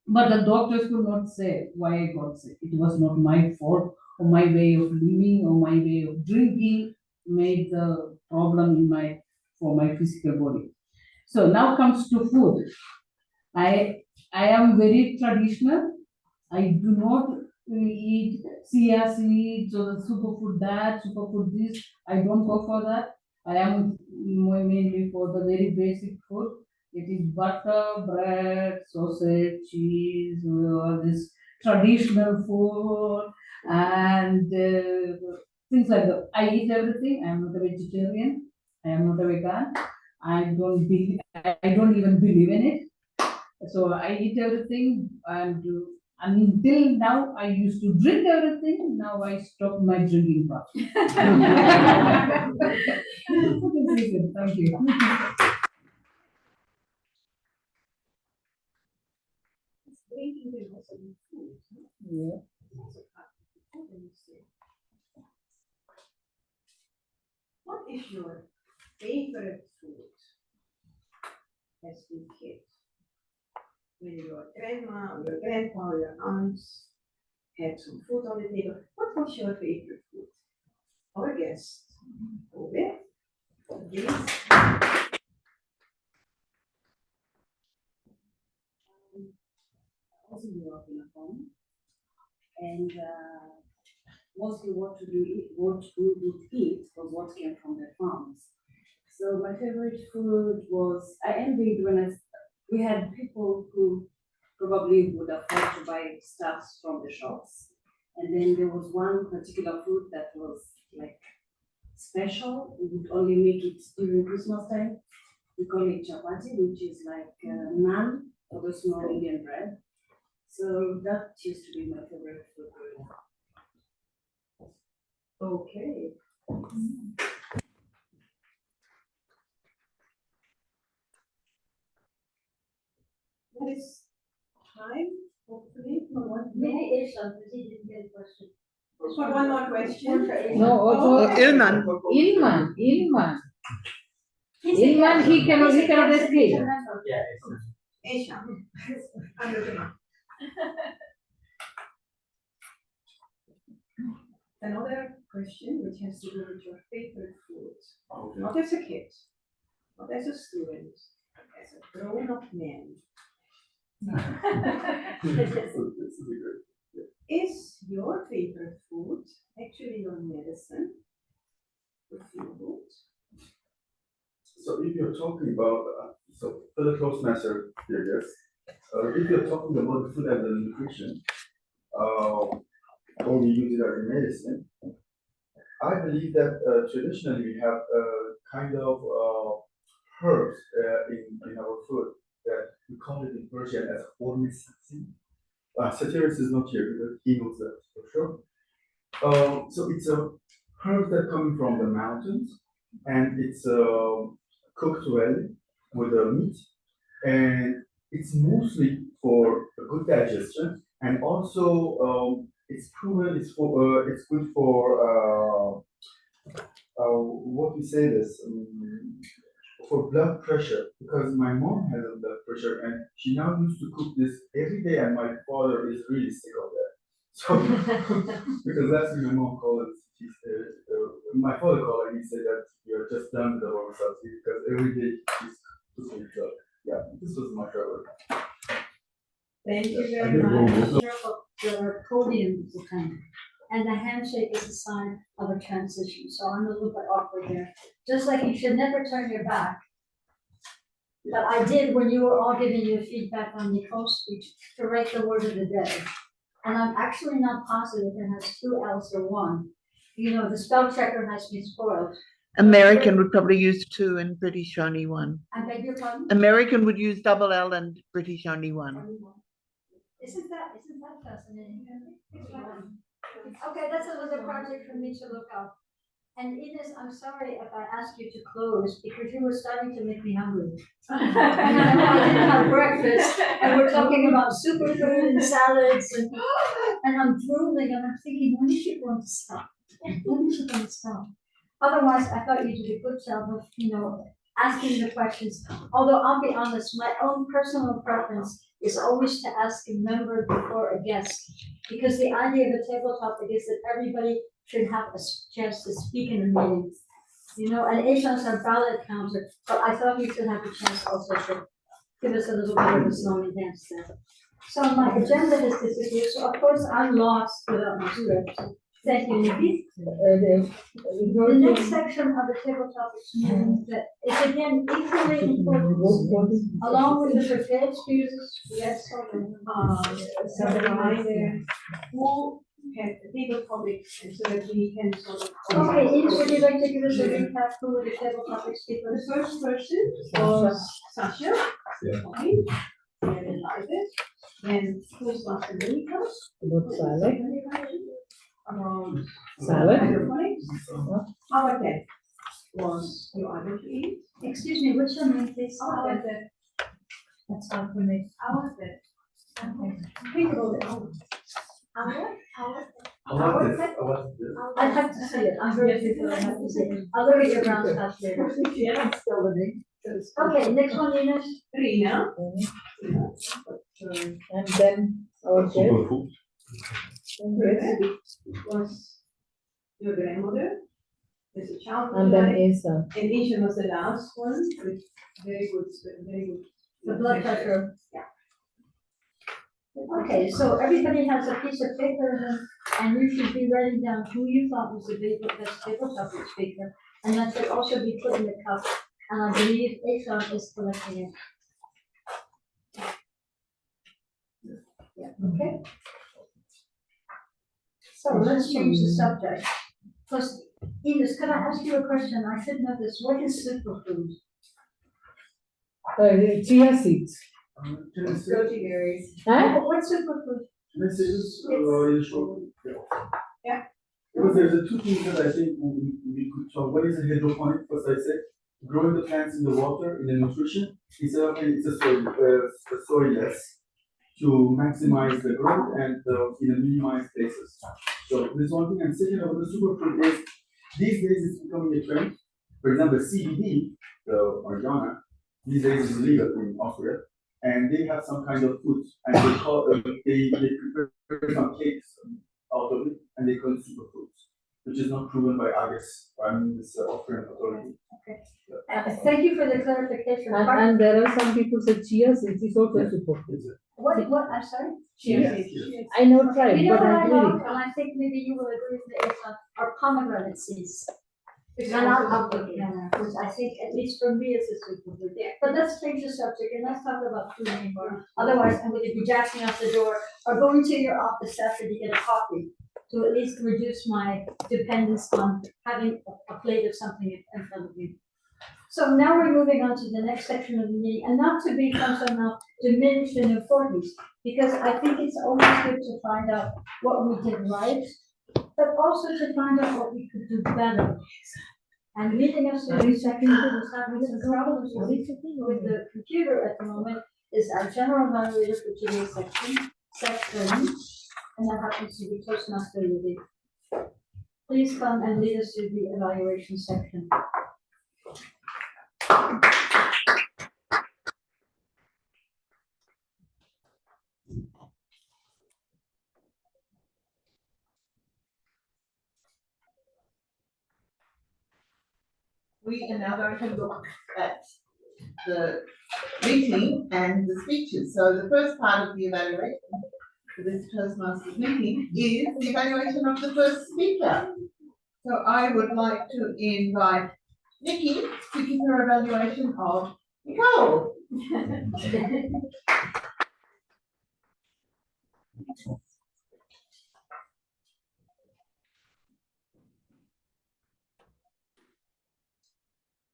But the doctors could not say why I got sick. It was not my fault or my way of living or my way of drinking made the problem for my physical body. So now comes to food. I am very traditional. I do not eat chia seeds or the superfood that, superfood this. I don't go for that. I am mainly for the very basic food. It is butter, bread, sausage, cheese, all this traditional food and things like that. I eat everything. I am not a vegetarian. I am not a vegan. I don't even believe in it. So I eat everything and until now I used to drink everything. Now I stopped my drinking part. Thank you. Drinking is also in food. Yeah. What is your favorite food as a kid? When your grandma or your grandpa or your aunts had some food on the table, what was your favorite food? Our guest, Ove, please. Also grew up in a farm, and mostly what we would eat was what came from the farms. So my favorite food was, I envied we had people who probably would afford to buy stuff from the shops. And then there was one particular food that was like special. We would only make it during Christmas time. We call it chapati, which is like naan, or the small Indian bread. So that used to be my favorite food growing up. Okay. There is time, hopefully, for one more. Maybe Ishan, because he didn't get a question. For one more question. No, also Ilman. Ilman. He's Ilman, he cannot escape. Yeah, Asia. I'm looking up. Another question which has to do with your favorite food. Okay. Not as a kid, not as a student, as a grown-up man. This is a good. Is your favorite food actually your medicine? The food? So if you're talking about, so for the Toastmaster, yes, if you're talking about food as a nutrition, or we use it as a medicine, I believe that traditionally we have kind of herbs in our food that we call it in Persian as hormesati. Satiris is not here, but he knows that for sure. So it's a herb that coming from the mountains, and it's cooked well with the meat, and it's mostly for a good digestion, and also it's proven it's good for what we say this for blood pressure, because my mom has a blood pressure and she now used to cook this every day, and my father is really sick of that. So because that's what my mom called it. My father called it. He said that you're just done with the wrong subsidy because every day she's cooking. So yeah, this was my favorite. Thank you I very did much. Your podium is a kind, and the handshake is a sign of a transition, so I'm a little bit awkward there. Just like you should never turn your back. But I did when you were all giving your feedback on the host speech to write the word of the day. And I'm actually not positive it has two L's or one. You know, the spell checker has been spoiled. American would probably use 2 and British only 1. I beg your pardon? American would use double L and British only 1. Isn't that fascinating? Okay, that's another project for me to look up. And Ines, I'm sorry if I asked you to close because you were starting to make me hungry. And I know I didn't have breakfast, and we're talking about superfood and salads, and I'm drooling, and I'm thinking, when is she going to stop? When is she going to stop? Otherwise, I thought you did a good job of, asking the questions. Although I'll be honest, my own personal preference is always to ask a member before a guest, because the idea of a table topic is that everybody should have a chance to speak in the meeting. And Asians are ballot counter, but I thought you should have a chance also to give us a little bit of a song and dance there. So my agenda has disappeared, so of course I'm lost without my script. Thank you, Nikki. The next section of the table topics meeting that is again equally important, along with the prepared speeches, yes, So a reminder, who had the table topics, and so that we can sort of. Okay, Ines, would you like to give us a recap who were the table topic speakers? The first person was Sasha. Okay. And invited. And Toastmaster Monica. About salad. About Salad. hydroponics. Our deck was your other to Excuse me, what's your name, please? Our deck. That's not for me. Our deck. Okay. Think about it. I'd have to see it, I'm very particular, I have to see it. I'll look at your brown stuff later. Yeah, I'm still living. Okay, next one, Ines. Rina. And then our guest. Was your grandmother. There's a child. And then Asa. And Asian was the last one with very good. The blood pressure. Yeah. Okay, so everybody has a piece of paper and you should be writing down who you thought was the best table topic speaker. And that should also be put in the cup. And I believe Asa is collecting it. Yeah, okay. So let's change the subject. First, Ines, could I ask you a question? I should know this. What is superfood? Chia seeds. Goji berries. Huh? What's superfood? Can I say this in short? Yeah. Because there's the 2 things that I think we could talk. One is a hydroponic, as I said, growing the plants in the water, in the nutrition. It's a soilless to maximize the growth and in a minimized places. So this is one thing. And second about the superfood is these days it's becoming a trend. For example, CBD, the marijuana, these days is legal in Austria, and they have some kind of food, and they prepare some cakes out of it, and they call it superfoods, which is not proven by AGES, this Austrian authority. Thank you for the clarification. And there are some people say chia seeds is also superfood. What, I'm sorry? Cheers. I never tried, You know but what I I'm love, reading. and I think maybe you will agree with me, are pomegranate seeds. And I'll put together, which I think, at least for me, is a superfood. But let's change the subject and let's talk about food anymore. Otherwise, I'm going to be jacking out the door or going to your office after to get a coffee to at least reduce my dependence on having a plate of something in front of me. So now we're moving on to the next section of the meeting, and not to become somehow diminished in importance, because I think it's always good to find out what we did right, but also to find out what we could do better. And leading us to the section that is having some problems with the computer at the moment is our general moderator for today's section, and that happens to be Toastmaster Lily. Please come and lead us through the evaluation section. We are now going to look at the meeting and the speeches. So the first part of the evaluation for this Toastmasters meeting is the evaluation of the first speaker. So I would like to invite Nikki to give her evaluation of Nicole.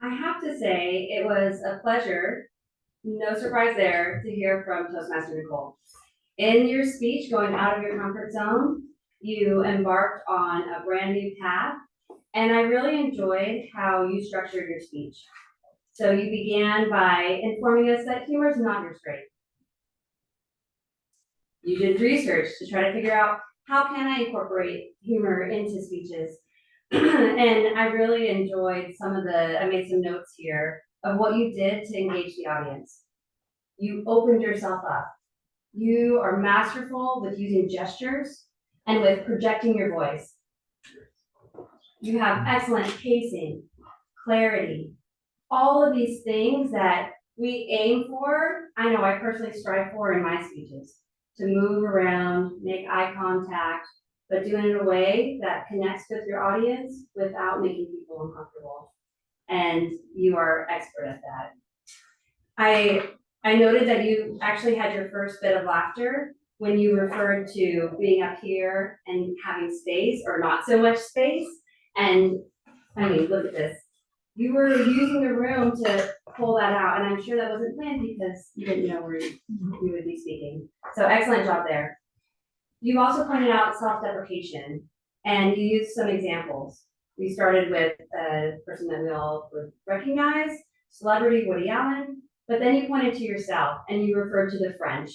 I have to say, it was a pleasure, no surprise there, to hear from Toastmaster Nicole. In your speech, going out of your comfort zone, you embarked on a brand new path, and I really enjoyed how you structured your speech. So you began by informing us that humor is not your strength. You did research to try to figure out how can I incorporate humor into speeches. And I really enjoyed I made some notes here of what you did to engage the audience. You opened yourself up. You are masterful with using gestures and with projecting your voice. You have excellent pacing, clarity, all of these things that we aim for. I know I personally strive for in my speeches, to move around, make eye contact, but do it in a way that connects with your audience without making people uncomfortable. And you are expert at that. I noted that you actually had your first bit of laughter when you referred to being up here and having space or not so much space. And I mean, look at this. You were using the room to pull that out, and I'm sure that wasn't planned because you didn't know where you would be speaking. So excellent job there. You also pointed out self-deprecation, and you used some examples. We started with a person that we all would recognize, celebrity Woody Allen, but then you pointed to yourself and you referred to the French,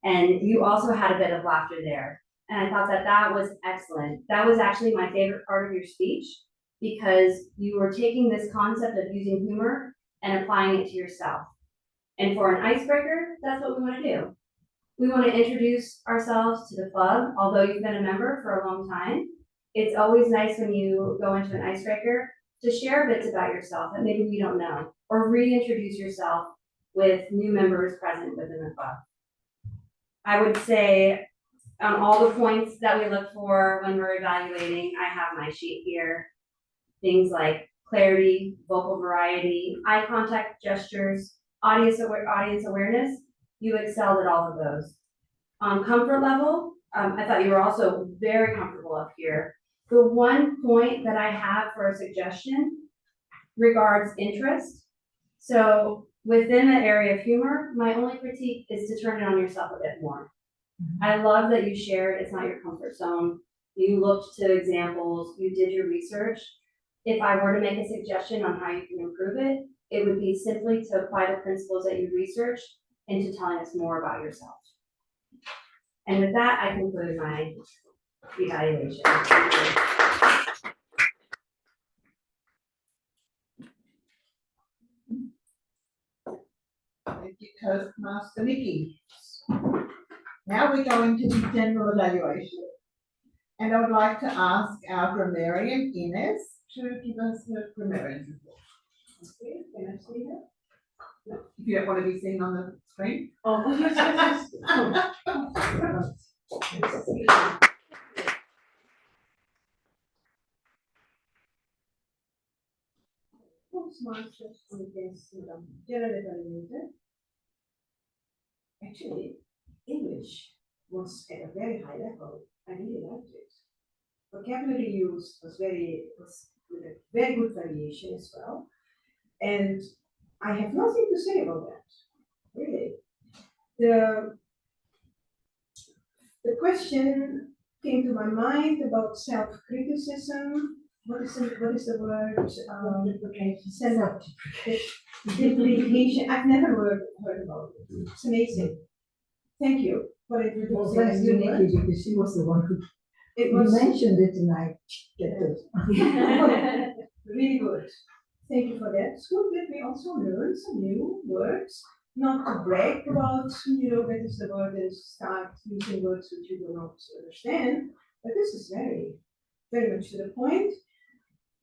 and you also had a bit of laughter there. And I thought that that was excellent. That was actually my favorite part of your speech, because you were taking this concept of using humor and applying it to yourself. And for an icebreaker, that's what we want to do. We want to introduce ourselves to the club, although you've been a member for a long time. It's always nice when you go into an icebreaker to share bits about yourself that maybe we don't know, or reintroduce yourself with new members present within the club. I would say on all the points that we look for when we're evaluating, I have my sheet here. Things like clarity, vocal variety, eye contact, gestures, audience awareness. You excelled at all of those. On comfort level, I thought you were also very comfortable up here. The one point that I have for a suggestion regards interest. So within the area of humor, my only critique is to turn it on yourself a bit more. I love that you shared it's not your comfort zone. You looked to examples, you did your research. If I were to make a suggestion on how you can improve it, it would be simply to apply the principles that you researched into telling us more about yourself. And with that, I conclude my evaluation. Thank you. Thank you, Toastmaster Nikki. Now we're going to the general evaluation. And I would like to ask our grammarian, Ines, to give us the grammarian's report. Okay, can I see her? No, if you don't want to be seen on the screen. Oh, yes. Toastmasters against general evaluator. Actually, English was at a very high level. I really liked it. Vocabulary use was with a very good variation as well. And I have nothing to say about that, really. The question came to my mind about self-criticism. What is the word? Self-deprecation. I've never heard about it. It's amazing. Thank you for introducing Thanks to Nikki, because she was the one who mentioned it, and I get it. Really good. Thank you for that. It's good that we also learn some new words, not to brag about, that is the word, and start using words which you do not understand, but this is very, very much to the point.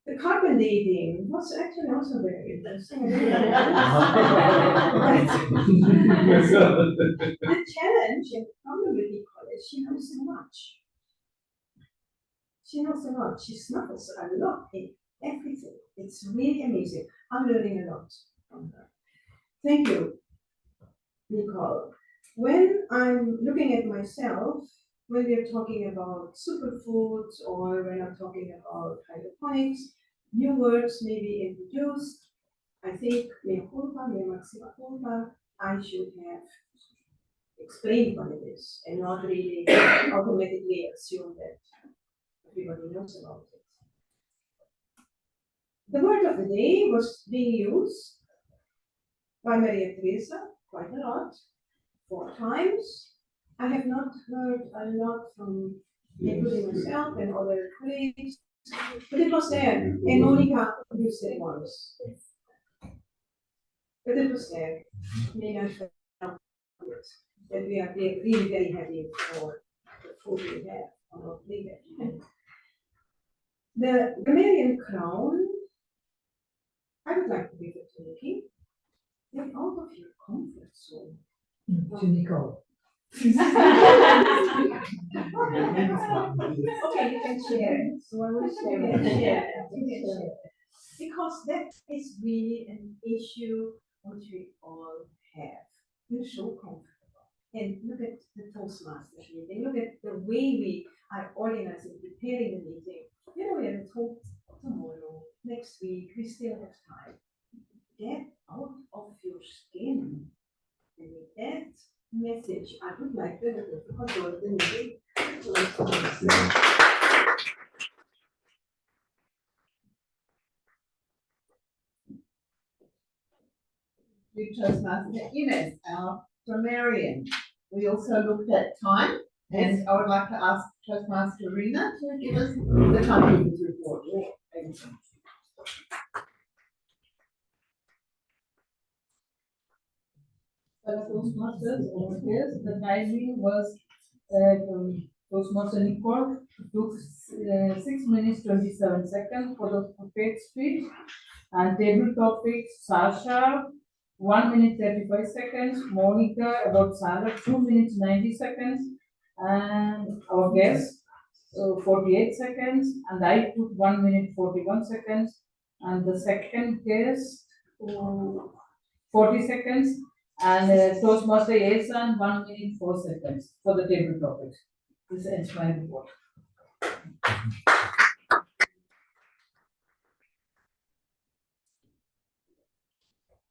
The carbon dating was actually also very interesting. The challenge and problem with Nicole is she knows so much. She knows so much. She snuffles a lot in everything. It's really amazing. I'm learning a lot from her. Thank you, Nicole. When I'm looking at myself, when we're talking about superfoods or when I'm talking about hydroponics, new words may be introduced. I think mea culpa, mea maxima culpa, I should have explained what it is and not really automatically assume that everybody knows about it. The word of the day was being used by Maria Teresa quite a lot, 4 times. I have not heard a lot from including myself and other colleagues, but it was there, and Monica used it once. But it was there. Maybe I felt it, that we are really very happy for the food we have on our plate. The Gamaliel crown, I would like to give it to Nikki. Get out of your comfort zone. To Nicole. Okay, you can share it. So I will share it. Because that is really an issue which we all have. We're so comfortable. And look at the Toastmasters meeting. Look at the way we are organizing, preparing the meeting. You know, we have a talk tomorrow, next week, we still have time. Get out of your skin. And with that message, I would like to control the meeting. To Toastmaster Ines, our grammarian. We also looked at time, and I would like to ask Toastmaster Rena to give us the timekeeper's report. For the Toastmasters, yes, the timing was Toastmaster Nicole took 6 minutes 27 seconds for the prepared speech, and table topics Sasha 1 minute 35 seconds, Monica about salad 2 minutes 90 seconds, and our guest 48 seconds, and I took 1 minute 41 seconds, and the second guest 40 seconds, and Toastmaster Esan 1 minute 4 seconds for the table topics. This ends my report.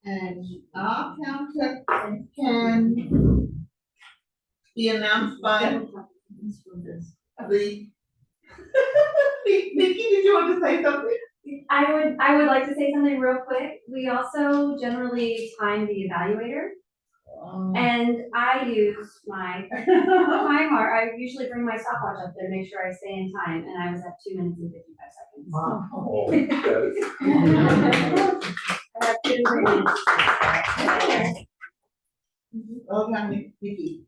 And our counter can be announced by the. Nikki, did you want to say something? I would like to say something real quick. We also generally time the evaluator. And I use my timer. I usually bring my stopwatch up there, make sure I stay in time, and I was at 2 minutes and 55 seconds. I have 2 minutes. Well done, Nikki.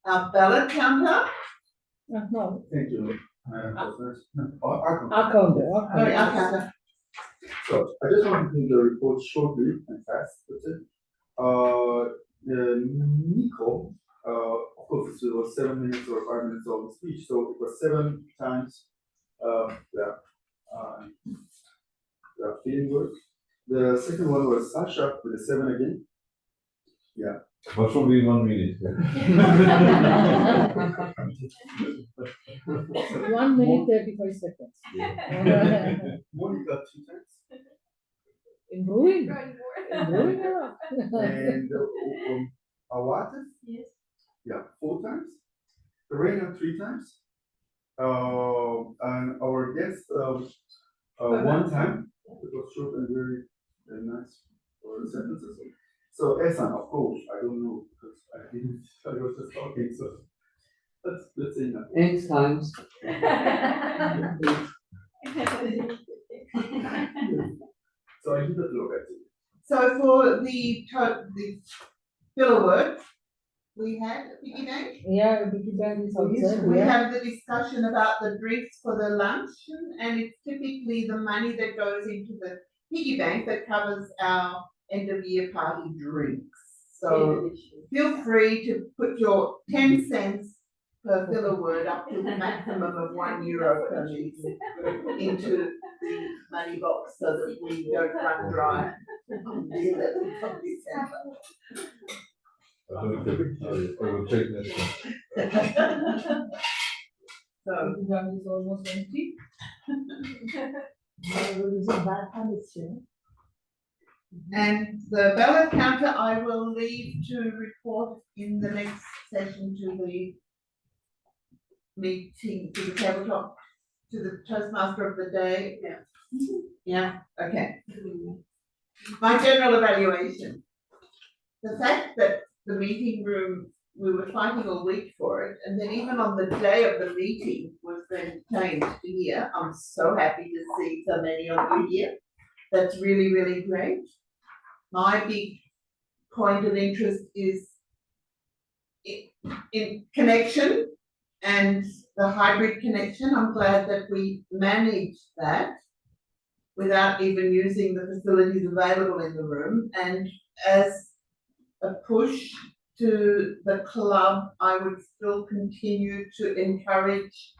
Our ballot counter. No, Thank you. Our our counter, Sorry, our counter. So I just want to do the report shortly and fast. That's it. Nico, of course, it was 7 minutes or 5 minutes of the speech, so it was 7 times. Feeling good. The second one was Sasha with a 7 again. Yeah. What should be 1 minute? 1 minute 35 seconds. Monica 2 times. Improving. Improving And Awatas, Yes. yeah, 4 times. Karina 3 times. And our guest 1 time. It was short and very nice for the sentences. So Esan, of course, I don't know because I was just talking. So let's say that. 8 times. So I give the floor back to you. So for the filler word, we had a piggy bank. Yeah, Vicky Bank is outside. We Yeah. have the discussion about the drinks for the luncheon, and it's typically the money that goes into the piggy bank that covers our end of year party drinks. So feel free to put your 10 cents per filler word up to a maximum of €1 per meeting into the money box so that we don't run dry on the 11th of December. I will take next one. So Vicky Bank is almost empty. And the ballot counter, I will leave to report in the next session to the meeting, to the tabletop, to the Toastmaster of the day. Yeah. Yeah, okay. My general evaluation. The fact that the meeting room, we were fighting all week for it, and then even on the day of the meeting was then changed to here. I'm so happy to see so many of you here. That's really, really great. My big point of interest is in connection and the hybrid connection. I'm glad that we managed that without even using the facilities available in the room. And as a push to the club, I would still continue to encourage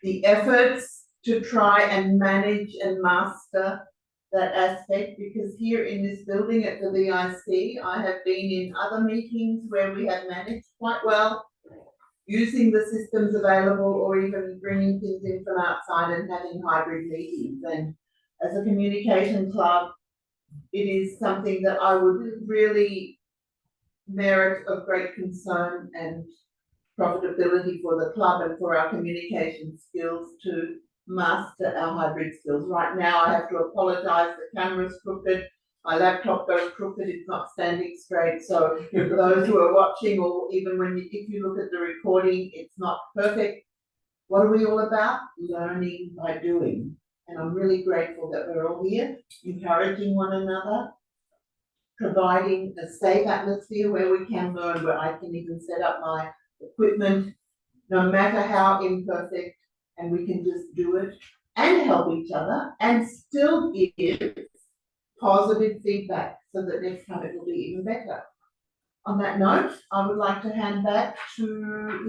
the efforts to try and manage and master that aspect, because here in this building at the VIC, I have been in other meetings where we have managed quite well using the systems available or even bringing things in from outside and having hybrid meetings. And as a communication club, it is something that I would really merit of great concern and profitability for the club and for our communication skills to master our hybrid skills. Right now, I have to apologize, the camera's crooked, my laptop goes crooked, it's not standing straight. So for those who are watching, or even if you look at the recording, it's not perfect. What are we all about? Learning by doing. And I'm really grateful that we're all here, encouraging one another, providing a safe atmosphere where we can learn, where I can even set up my equipment, no matter how imperfect, and we can just do it and help each other and still give positive feedback so that next time it will be even better. On that note, I would like to hand back to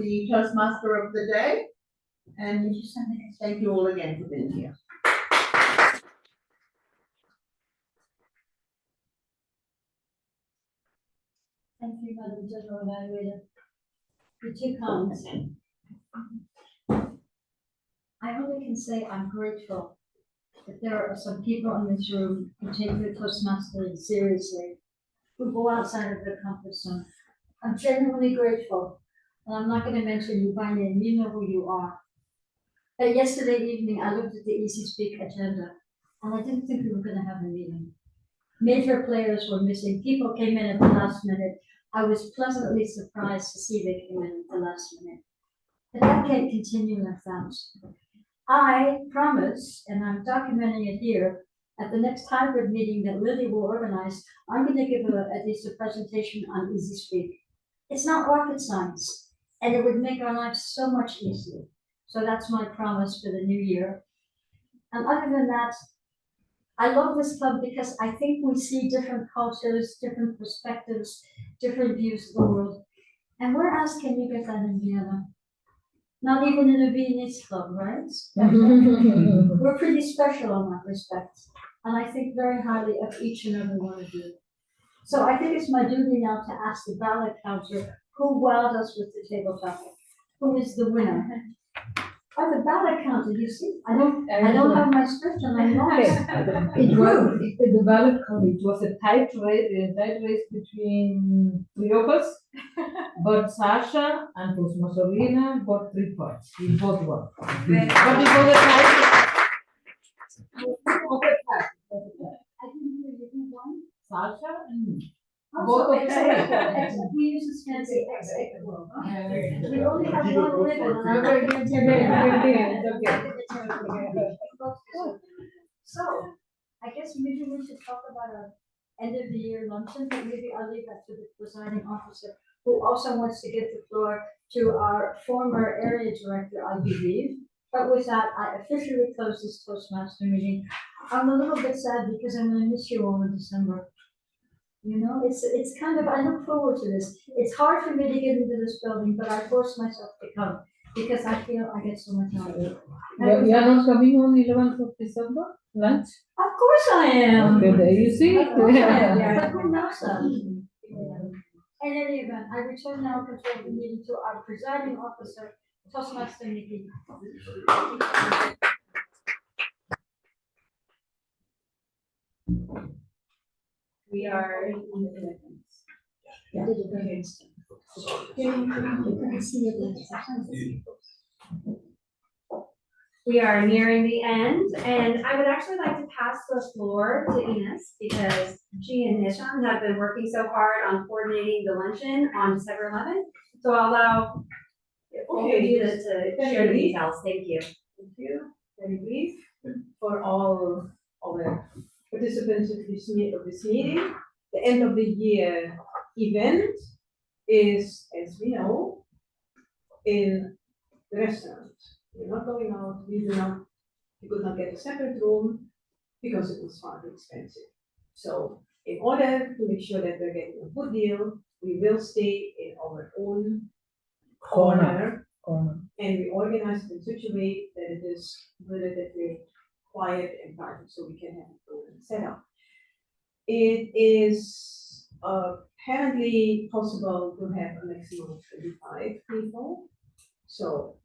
the Toastmaster of the day, and thank you all again for being here. Thank you, Madam General Evaluator. For 2 comments. I only can say I'm grateful that there are some people in this room who take their Toastmastering seriously, who go outside of their comfort zone. I'm genuinely grateful, and I'm not going to mention you by name, you know who you are. But yesterday evening, I looked at the Easy Speak agenda, and I didn't think we were going to have a meeting. Major players were missing, people came in at the last minute. I was pleasantly surprised to see they came in at the last minute. But that can't continue like that. I promise, and I'm documenting it here, at the next hybrid meeting that Lily will organize, I'm going to give at least a presentation on Easy Speak. It's not rocket science, and it would make our lives so much easier. So that's my promise for the new year. And other than that, I love this club because I think we see different cultures, different perspectives, different views of the world. And where else can you get that in Vienna? Not even in a Viennese club, right? We're pretty special in that respect. And I think very highly of each and every one of you. So I think it's my duty now to ask the ballot counter who wowed us with the table topic. Who is the winner? Oh, the ballot counter, you see? I don't have my script and I'm lost. It was the ballot count. It was a tight race between 3 of us, but Sasha and Rosorina got 3 points. We both won. But it was a tight. I didn't hear you, who won? Sasha and me. Both of us. We use this fancy X. We only have one ribbon and I'm very So, I guess maybe we should talk about our end of the year luncheon, but maybe I'll leave that to the presiding officer, who also wants to give the floor to our former area director, I believe. But with that, I officially close this Toastmaster meeting. I'm a little bit sad because I'm gonna miss you all in December. You know, it's kind of, I look forward to this. It's hard for me to get into this building, but I force myself to come because I feel I get so much out of it. You are not coming on 11th of December, lunch? Of course I am. Okay, there you see. Of course I am. But who knows that? In any event, I return now control the meeting to our presiding officer, Toastmaster Nikki. We are, I did a very instant. You can see it. we are nearing the end, and I would actually like to pass the floor to Ines because she and Nishan have been working so hard on coordinating the luncheon on December 11th. So I'll allow both of you to share the details. Thank you. Thank you. Very brief for all our participants of this meeting. The end of the year event is, as we know, in the restaurant. We're not going out. We could not get a separate room because it was far too expensive. So in order to make sure that we're getting a good deal, we will stay in our own corner. And we organize it in such a way that it is relatively quiet and private, so we can have a program set up. It is apparently possible to have a maximum of 25 people. So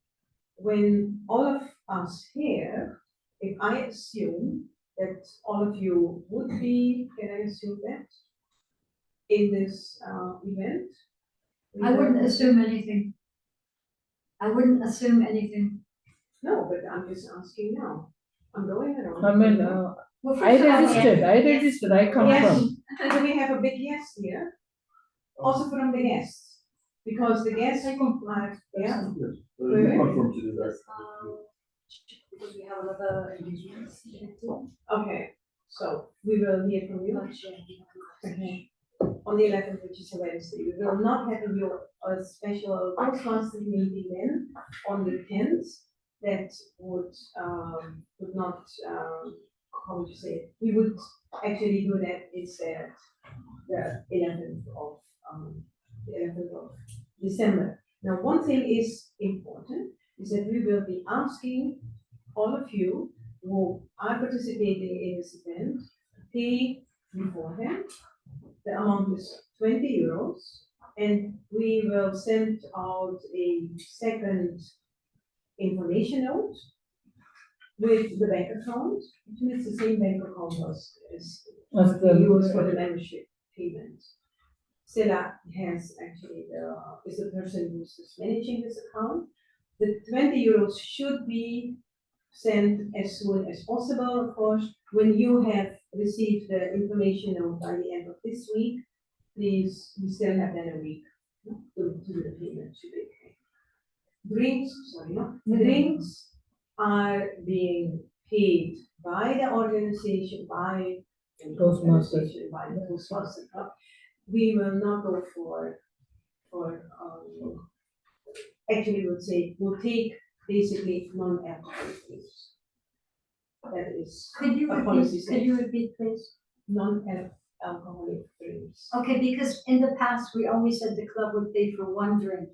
when all of us here, if I assume that all of you would be, can I assume that, in this event? I wouldn't assume anything. I wouldn't assume anything. No, but I'm just asking now. I'm going around. I mean, I registered, I confirm. Do we have a big yes here? Also from the guests, because the guests are, yeah. We confirm to the Because we have another engagement. Okay, so we will hear from you. Okay. On the 11th, which is a Wednesday, we will not have a special Toastmasters meeting then on the 10th. That would not, how would you say it? We would actually do that instead the 11th of December. Now, one thing is important, is that we will be asking all of you who are participating in this event to pay beforehand. The amount is 20 euros, and we will send out a second information note with the bank account. It's the same bank account as we use for the membership payment. Stella has actually is the person who's managing this account. The 20 euros should be sent as soon as possible, of course. When you have received the information note by the end of this week, please, we still have then a week to do the payment. Drinks are being paid by the organization, by the Toastmasters Club. We will not go for actually we'll take basically non-alcoholic drinks. That is Could you repeat, please? Non-alcoholic drinks. Okay, because in the past, we always said the club would pay for one drink.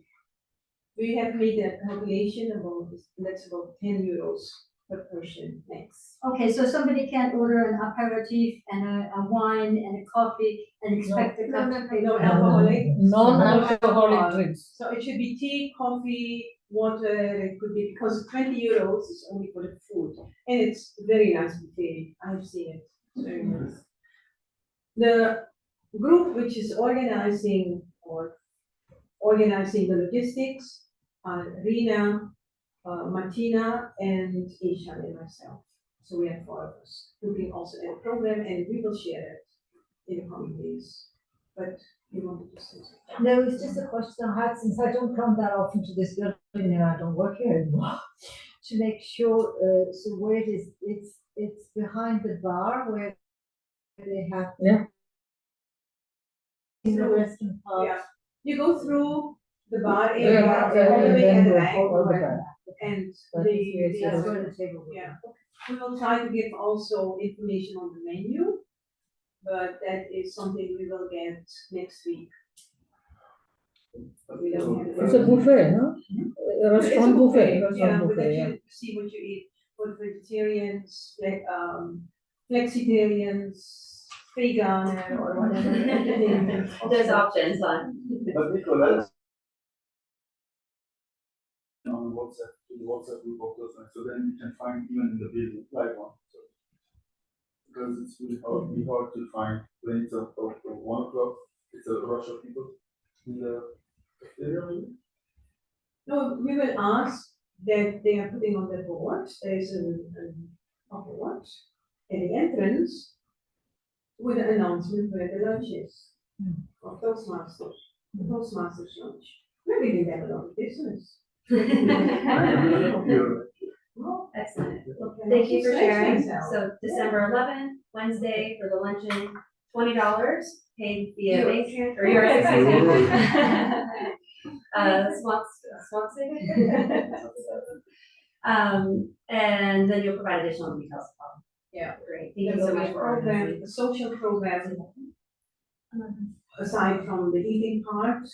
We have made a calculation about this, that's about 10 euros per person max. Okay, so somebody can't order an aperitif and a wine and a coffee and expect the club to pay No for alcoholic. Non-alcoholic drinks. So it should be tea, coffee, water, it could be, because 20 euros is only for the food. And it's very nice buffet, I've seen it, it's very nice. The group which is organizing the logistics are Rina, Martina, and Ishan and myself. So we have 4 of us looking also at the program, and we will share it in the coming days. But you wanted to say something? No, it's just a question I had, since I don't come that often to this building and I don't work here anymore, to make sure, so where it is, it's behind the bar where they have. Yeah. In the restaurant part. Yeah, you go through the bar area, all the way at the back, and That's where the table will be. yeah. We will try to give also information on the menu, but that is something we will get next week. But we don't have. It's a buffet, no? A restaurant buffet. Yeah, but Buffet, then yeah. you see what you eat, for vegetarians, like, flexitarians, vegan, or whatever. There's options on. But Nicola, on WhatsApp, in the WhatsApp group of those, so then you can find even in the building, like one. So because it's really hard to find lanes of 1 o'clock. It's a rush of people in the area, maybe? No, we will ask that they are putting on the board, there is a board at the entrance with an announcement where the lunch is. Of Toastmasters, the Toastmasters lunch. Maybe they have a lot of business. Well, excellent. Okay. Thank you for sharing. Myself. So December 11th, Wednesday for the luncheon, $20 paid via Euros. bank transfer, or yours, excuse me. Swansea. And then you'll provide additional details. Yeah. Great. Thank There you so will be much a for program, organizing. a social program, aside from the eating part,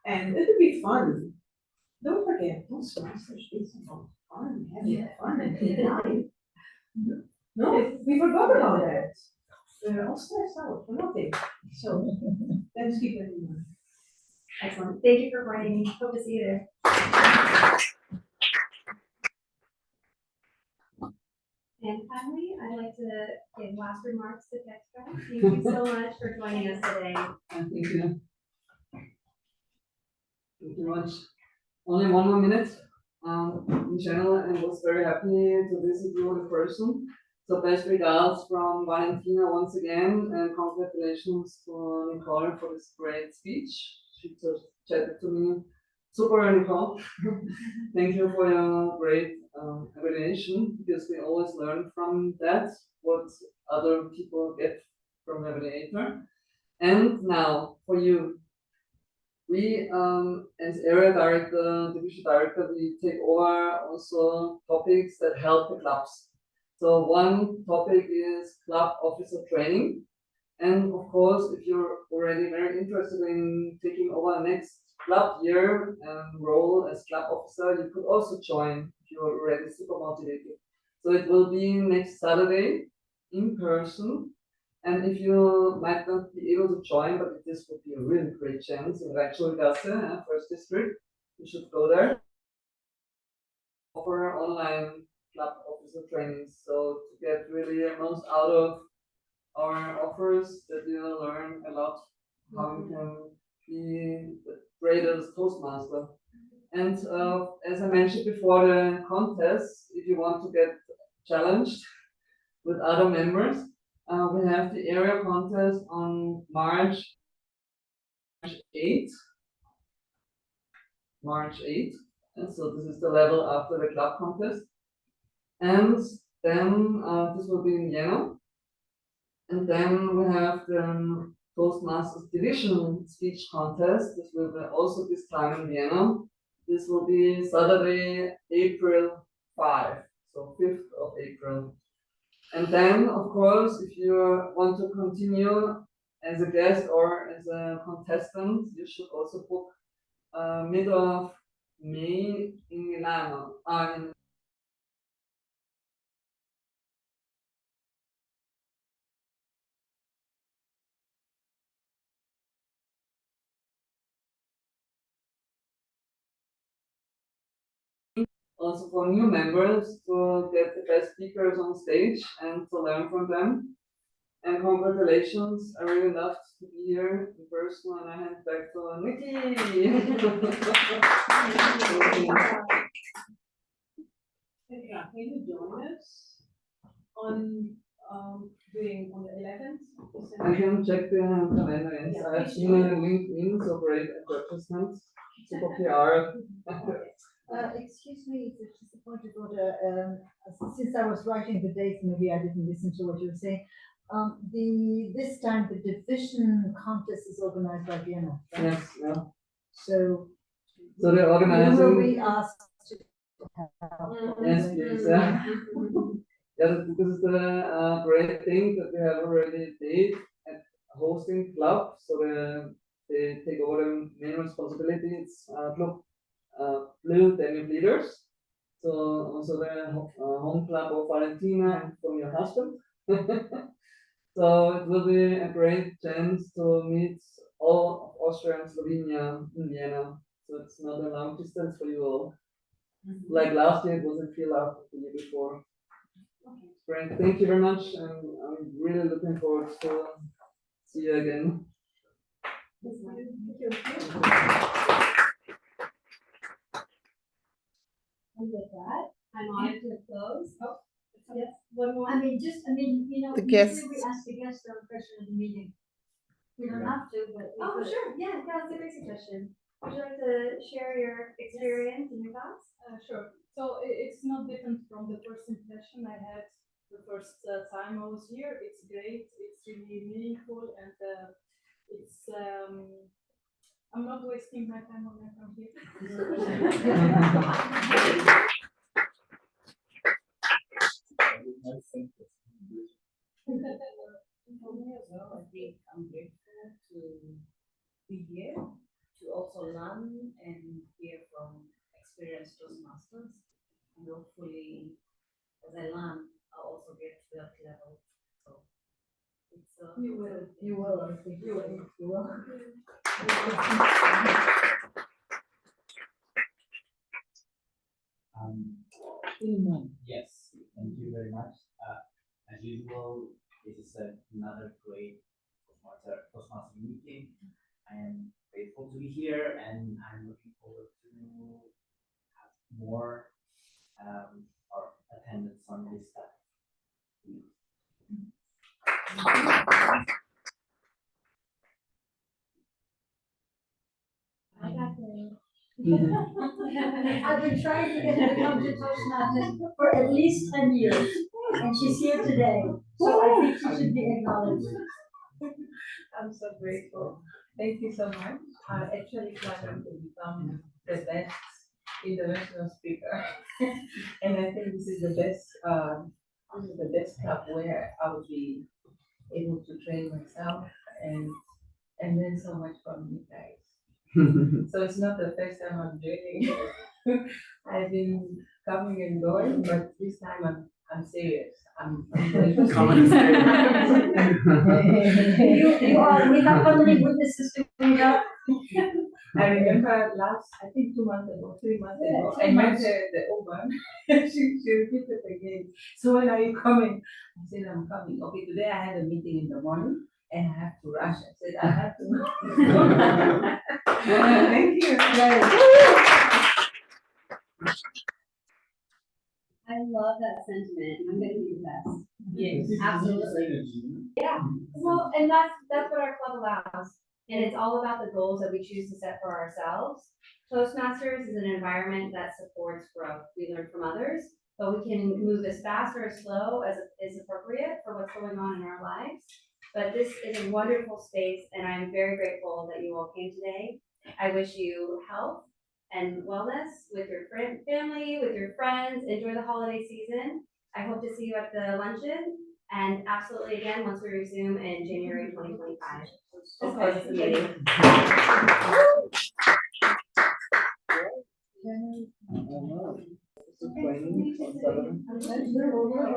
and it will be fun. Don't forget, Toastmasters is about fun, having fun and being live. No, we forgot about that. We're all stressed out for nothing, so let's keep it in mind. Excellent. Thank you for joining me. Hope to see you there. And finally, I'd like to give last remarks to Textra. Thank you so much for joining us today. Thank you. Thank you much. Only 1 more minute. In general, I was very happy to visit you in person. So best regards from Valentina once again, and congratulations to Nicole for this great speech. She just chatted to me. Super, Nicole. Thank you for your great evaluation, because we always learn from that what other people get from evaluator. And now for you. We, as area director, division director, we take over also topics that help the clubs. So one topic is club officer training. And of course, if you're already very interested in taking over next club year role as club officer, you could also join if you're already super motivated. So it will be next Saturday in person. And if you might not be able to join, but this would be a really great chance in Rheinschulgasse, first district, you should go there. Offer online club officer trainings, so to get really the most out of our offers, that you will learn a lot how you can be the greatest Toastmaster. And as I mentioned before the contest, if you want to get challenged with other members, we have the area contest on March 8th. And so this is the level after the club contest. And then this will be in Vienna. And then we have the Toastmasters Division speech contest. This will be also this time in Vienna. This will be Saturday, April 5, so 5th of April. And then, of course, if you want to continue as a guest or as a contestant, you should also book mid of May in Milano. Also for new members to get the best speakers on stage and to learn from them. And congratulations, I really loved to be here in person, and I hand back to Nikki. Petra, can you join us on on the 11th? I can check the calendar, yes. I have seen a LinkedIn, so great advertisement, super PR. Excuse me, just a point of order. Since I was writing the dates, maybe I didn't listen to what you were saying. This time the division contest is organized by Vienna. Right? Yes, yeah. So they're organizing. Will we ask to help? Yes, please. Yeah. Yeah, this is the great thing that we have already a date at hosting club, so they take over the main responsibility. It's Club Blue Danube Leaders. So also the home club of Valentina and from your husband. So it will be a great chance to meet all of Austria and Slovenia in Vienna. So it's not a long distance for you all. Like last year, it was in Feel the year before. Great, thank you very much, and I'm really looking forward to see you again. And with that, I'm honored to close. Oh, yes, one more. I mean, you know, The usually guests. we ask the guests their impression of the meeting. We don't have to, but. we Oh, could. sure, yeah, that's a great suggestion. Would you like to share your experience and your thoughts? Sure. So it's not different from the first impression I had the first time I was here. It's great. It's really meaningful, and it's. I'm not wasting my time when I come here. For me as well, I think I'm grateful to be here, to also learn and hear from experienced Toastmasters. And hopefully, as I learn, I'll also get to that level. So it's You will, I think, you will. Yes, thank you very much. As usual, this is another great Toastmaster meeting. I am grateful to be here, and I'm looking forward to have more or attendance on this stuff. I've been trying to get her to come to Toastmasters for at least 10 years, and she's here today, so I think she should be acknowledged. I'm so grateful. Thank you so much. I actually plan to become the best international speaker, and I think this is the best club where I will be able to train myself and learn so much from you guys. So it's not the first time I'm doing it. I've been coming and going, but this time I'm serious. I'm going to Come and stay. You are, we have how many witnesses to bring up? I remember I think 2 months ago, 3 months ago, I met the woman. she repeated again. So when are you coming? I said, I'm coming. Okay, today I had a meeting in the morning and I have to rush. I said, I have to go. Thank you. I love that sentiment. I'm gonna do the best. Yes. Absolutely. Yeah, well, and that's what our club allows. And it's all about the goals that we choose to set for ourselves. Toastmasters is an environment that supports growth. We learn from others, but we can move as fast or as slow as is appropriate for what's going on in our lives. But this is a wonderful space, and I'm very grateful that you all came today. I wish you health and wellness with your family, with your friends. Enjoy the holiday season. I hope to see you at the luncheon, and absolutely again once we resume in January 2025. This closes the meeting. Training on 7.